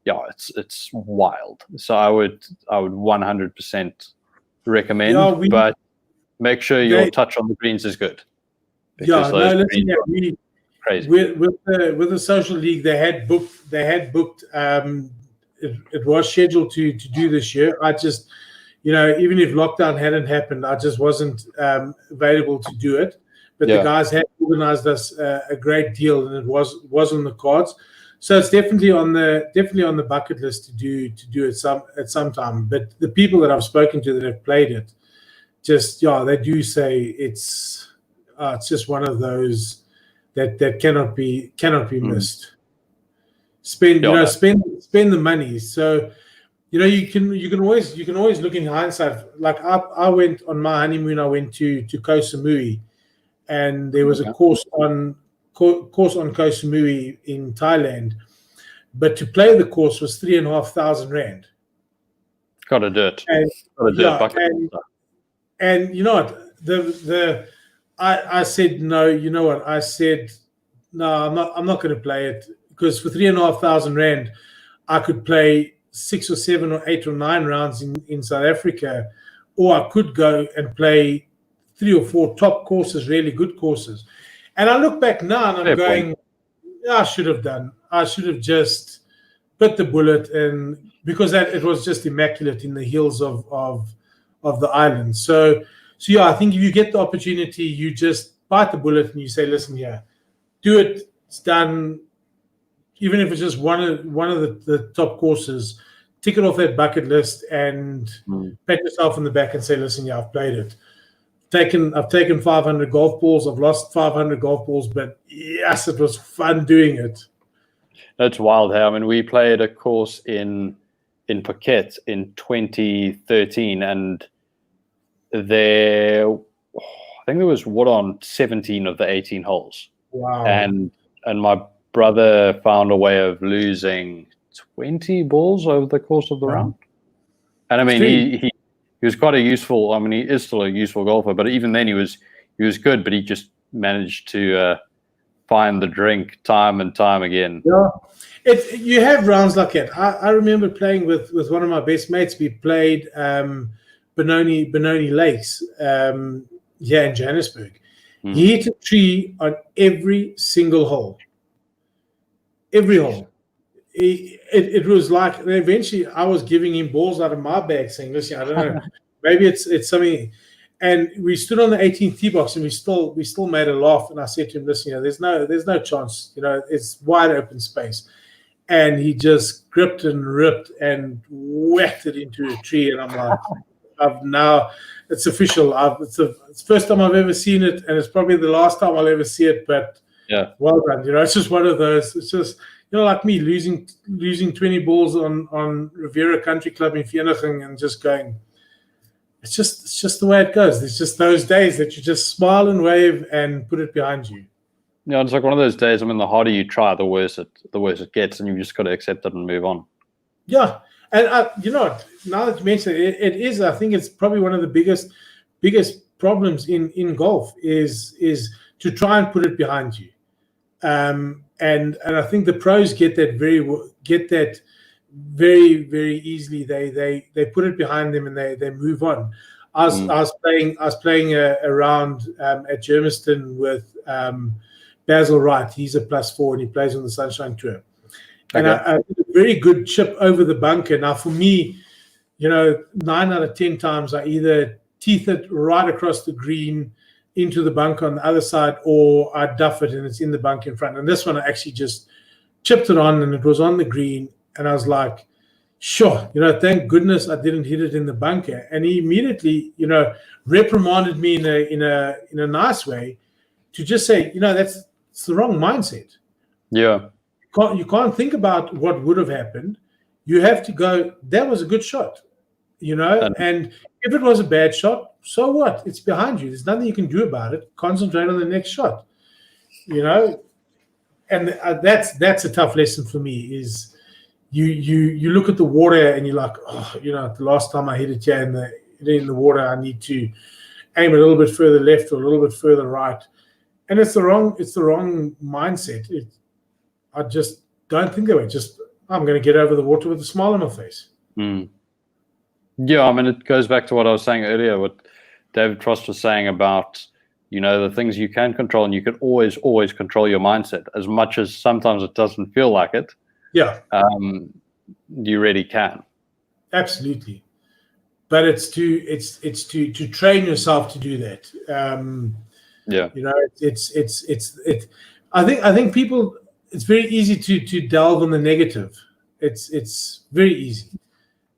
it's wild. So I would 100% recommend, but make sure your touch on the greens is good. Crazy. With the social league, they had booked. It was scheduled to do this year. I just, even if lockdown hadn't happened, I just wasn't available to do it. But the guys had organized us a great deal, and it was on the cards. So it's definitely on the bucket list to do it at some time. But the people that I've spoken to that have played it, they do say it's just one of those that cannot be missed. Spend the money. So you can always look in hindsight. Like I went on my honeymoon. I went to Koh Samui, and there was a course on Koh Samui in Thailand, but to play the course was 3,500 rand. Gotta do it. And you know what? I said no. You know what? I said no. I'm not going to play it, because for 3,500 rand, I could play 6 or 7 or 8 or 9 rounds in South Africa, or I could go and play 3 or 4 top courses, really good courses. And I look back now and I'm going, I should have just bit the bullet, and because it was just immaculate in the hills of the island. So yeah, I think if you get the opportunity, you just bite the bullet and you say, listen here, do it. It's done. Even if it's just one of the top courses, tick it off that bucket list and pat yourself on the back and say, listen, yeah, I've played it. I've taken 500 golf balls. I've lost 500 golf balls, but yes, it was fun doing it. That's wild. Hey, we played a course in Phuket in 2013, and I think there was wood on 17 of the 18 holes. Wow. And my brother found a way of losing 20 balls over the course of the round. And he was quite a useful, he is still a useful golfer, but even then he was good, but he just managed to find the drink time and time again. Yeah. You have rounds like that. I remember playing with one of my best mates. We played Benoni Lakes here in Johannesburg. He hit a tree on every single hole. Every hole. It was like, eventually I was giving him balls out of my bag saying, listen, I don't know, maybe it's something. And we stood on the 18th tee box and we still made a laugh. And I said to him, listen, there's no chance, it's wide open space. and he just gripped and ripped and whacked it into a tree. And I'm like, it's official. It's the first time I've ever seen it, and it's probably the last time I'll ever see it. But yeah, well done. It's just one of those. It's just like me losing 20 balls on Riviera Country Club in Vereeniging and just going. It's just the way it goes. It's just those days that you just smile and wave and put it behind you. Yeah, it's like one of those days. I mean, the harder you try, the worse it gets, and you just got to accept it and move on. Yeah, and now that you mention it, it is. I think it's probably one of the biggest problems in golf is to try and put it behind you. And I think the pros get that very, very easily. They put it behind them and they move on. I was playing a round at Germiston with Basil Wright. He's a +4 and he plays on the Sunshine Tour. And I did a very good chip over the bunker. Now for me, 9 out of 10 times I either teeth it right across the green into the bunker on the other side, or I duff it and it's in the bunker in front. And this one I actually just chipped it on and it was on the green. And I was like, sure, thank goodness I didn't hit it in the bunker. And he immediately, reprimanded me in a nice way to just say, it's the wrong mindset. Yeah. You can't think about what would have happened. You have to go, that was a good shot, and if it was a bad shot, so what? It's behind you. There's nothing you can do about it. Concentrate on the next shot, and that's a tough lesson for me is you look at the water and you're like, the last time I hit it here in the water, I need to aim a little bit further left or a little bit further right. And it's the wrong mindset. I just don't think that way. I'm going to get over the water with a smile on my face. Yeah, I mean, it goes back to what I was saying earlier, what David Frost was saying about, the things you can control, and you can always control your mindset as much as sometimes it doesn't feel like it. Yeah. You really can. Absolutely. But it's to train yourself to do that. Yeah. I think people, it's very easy to delve on the negative. It's very easy,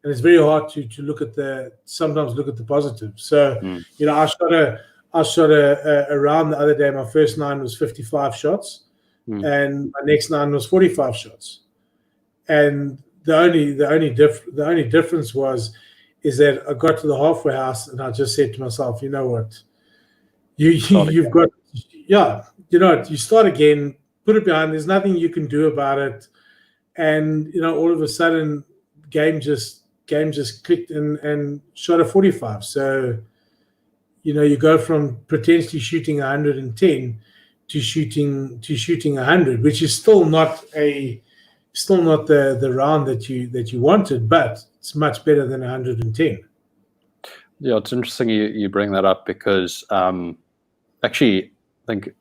and it's very hard to sometimes look at the positive. So I shot a round the other day. My first 9 was 55 shots, and my next 9 was 45 shots. And the only difference is that I got to the halfway house and I just said to myself, you know what, you've got, you start again. Put it behind. There's nothing you can do about it, and all of a sudden, game just clicked and shot a 45. So, you go from potentially shooting 110 to shooting 100, which is still not the round that you wanted, but it's much better than 110. Yeah, it's interesting you bring that up because actually, I think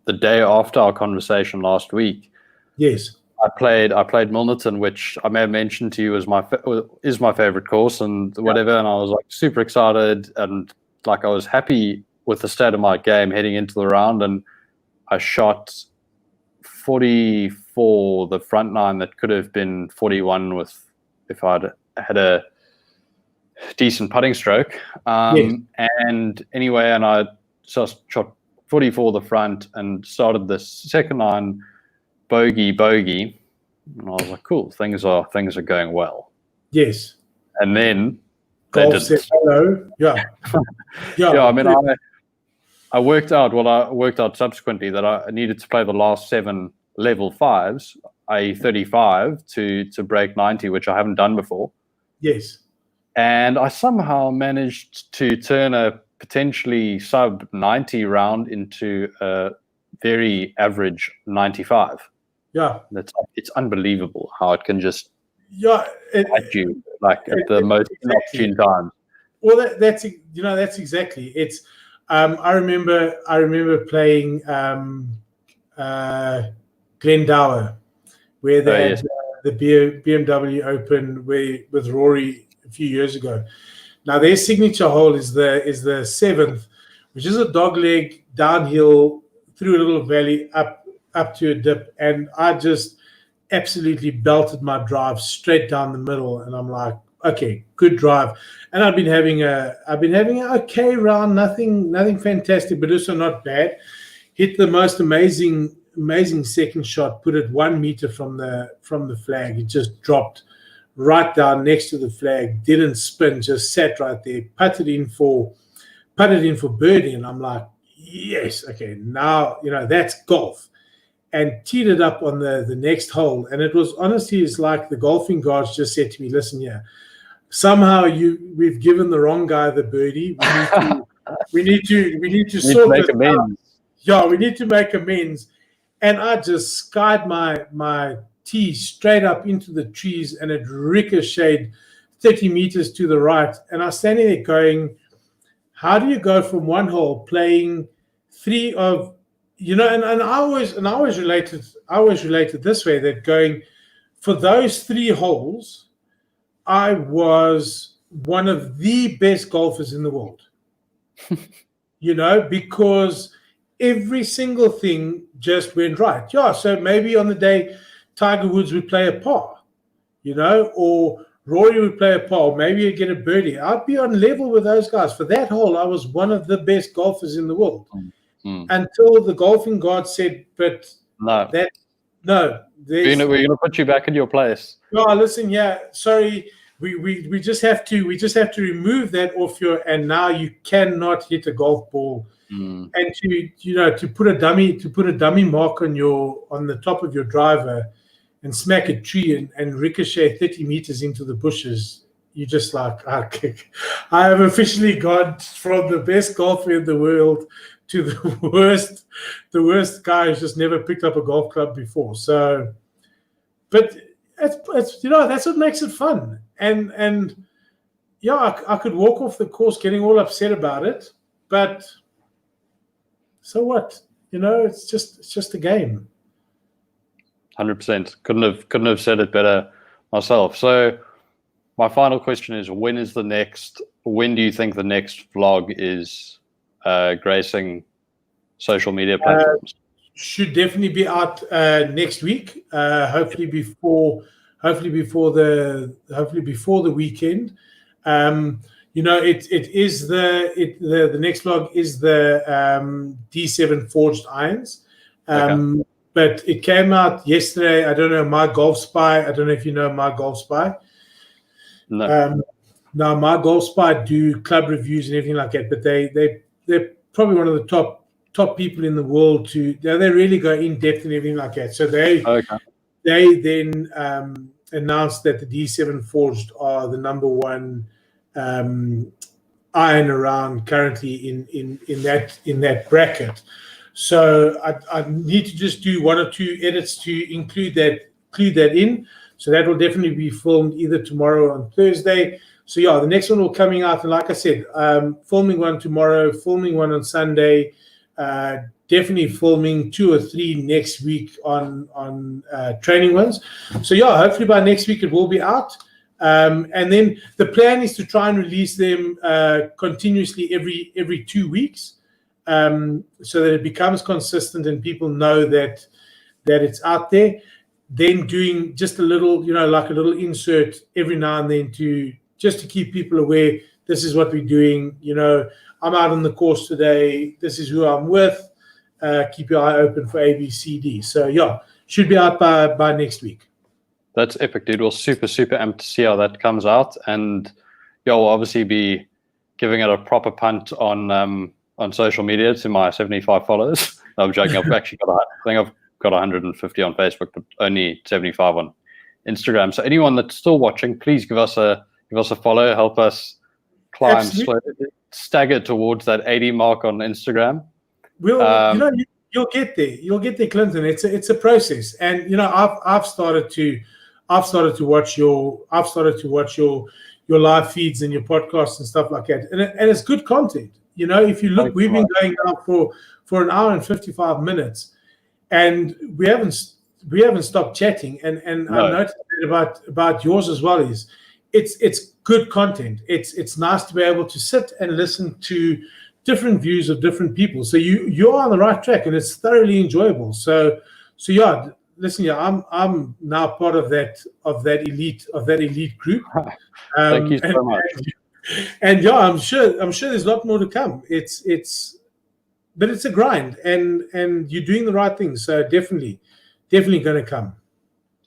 the day after our conversation last week, yes, I played Milnerton, which I may have mentioned to you is my favorite course and whatever. And I was like super excited and like I was happy with the state of my game heading into the round. And I shot 44 the front 9 that could have been 41 if I'd had a decent putting stroke. Yes. And anyway, and I just shot 44 the front and started the second 9 bogey, and I was like, cool, things are going well. Yes. And then golf said hello. Yeah. Yeah. I mean, I worked out subsequently that I needed to play the last 7 level 5s, i.e. 35 to break 90, which I haven't done before. Yes. And I somehow managed to turn a potentially sub 90 round into a very average 95. Yeah, it's unbelievable how it can just at you like at the most inopportune times. Well, that's exactly it's. I remember playing Glendower, where they had the BMW Open with Rory a few years ago. Now their signature hole is the 7th, which is a dogleg downhill through a little valley up to a dip, and I just absolutely belted my drive straight down the middle, and I'm like, okay, good drive. And I've been having an okay round, nothing fantastic, but also not bad. Hit the most amazing second shot, put it 1 meter from the flag. It just dropped right down next to the flag, didn't spin, just sat right there, putted in for birdie, and I'm like, yes, okay, now that's golf. And teed it up on the next hole, and it was honestly, it's like the golfing gods just said to me, listen here, somehow we've given the wrong guy the birdie. We need to sort this out. Yeah, we need to make amends. And I just skied my tee straight up into the trees, and it ricocheted 30 meters to the right. And I was standing there going, how do you go from one hole playing three of, and I always related this way, that going for those 3 holes, I was one of the best golfers in the world. Because every single thing just went right. Yeah, so maybe on the day Tiger Woods would play a par, or Rory would play a par, maybe he'd get a birdie. I'd be on level with those guys. For that hole, I was one of the best golfers in the world. Until the golfing god said, but no. We're going to put you back in your place. No, listen, sorry. We just have to remove that off and now you cannot hit a golf ball. And to put a dummy mark on the top of your driver and smack a tree and ricochet 30 meters into the bushes, you just like, I have officially gone from the best golfer in the world to the worst guy who's just never picked up a golf club before. So, but it's that's what makes it fun. And I could walk off the course getting all upset about it, but so what? It's just a game. 100%. Couldn't have said it better myself. So my final question is, when do you think the next vlog is gracing social media platforms? Should definitely be out next week. Hopefully before the weekend. It is the next vlog is the D7 forged irons. But it came out yesterday. I don't know, My Golf Spy. I don't know if you know My Golf Spy. No. Now, My Golf Spy do club reviews and everything like that, but they're probably one of the top people in the world they really go in depth and everything like that. So they then announced that the D7 Forged are the number one iron around currently in that bracket. So I need to just do 1 or 2 edits to include that in. So that will definitely be filmed either tomorrow or on Thursday. So the next one will coming out, and like I said, filming one tomorrow, filming one on Sunday, definitely filming 2 or 3 next week on training ones. So hopefully by next week it will be out. And then the plan is to try and release them continuously every 2 weeks, so that it becomes consistent and people know that it's out there. Then doing just a little, like a little insert every now and then to keep people aware. This is what we're doing. I'm out on the course today. This is who I'm with. Keep your eye open for A, B, C, D. So should be out by next week. That's epic, dude. Well, super, super amped to see how that comes out. And we'll obviously be giving it a proper punt on social media to my 75 followers. No, I'm joking. I've actually I've got 150 on Facebook, but only 75 on Instagram. So anyone that's still watching, please give us a follow. Help us climb slowly, stagger towards that 80 mark on Instagram. You'll get there. You'll get there, Clinton. It's a process, and I've started to watch your live feeds and your podcasts and stuff like that, and it's good content. If you look, we've been going now for an hour and 55 minutes, and we haven't stopped chatting. And I noticed about yours as well. It's good content. It's nice to be able to sit and listen to different views of different people. So you're on the right track, and it's thoroughly enjoyable. So listen, yeah, I'm now part of that elite group. Thank you so much. And yeah, I'm sure there's a lot more to come. But it's a grind, and you're doing the right thing. So definitely going to come.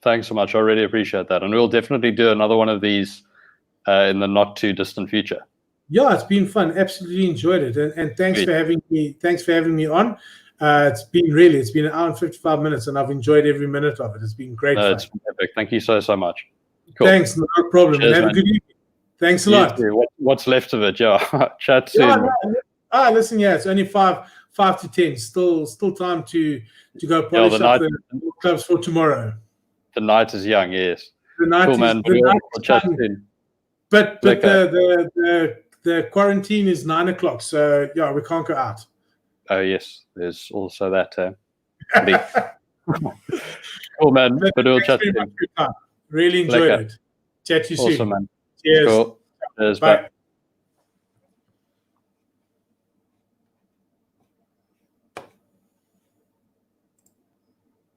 Thanks so much. I really appreciate that, and we'll definitely do another one of these in the not too distant future. Yeah, it's been fun. Absolutely enjoyed it, and thanks for having me. Thanks for having me on. It's been an hour and 55 minutes, and I've enjoyed every minute of it. It's been great fun. It's epic. Thank you so much. Cool. Thanks, no problem. Cheers, and have a good evening. Thanks a lot. What's left of it? Yeah, chat soon. Listen, yeah, it's only 5 to 10. Still time to go polish up the clubs for tomorrow. The night is young, yes. The night is young. But the quarantine is 9 o'clock, so yeah, we can't go out. Oh yes, there's also that. Cool, man. But we'll chat soon. Really enjoyed it. Chat to you soon. Awesome, man. Cheers. Cool. Cheers. Bye. Bye.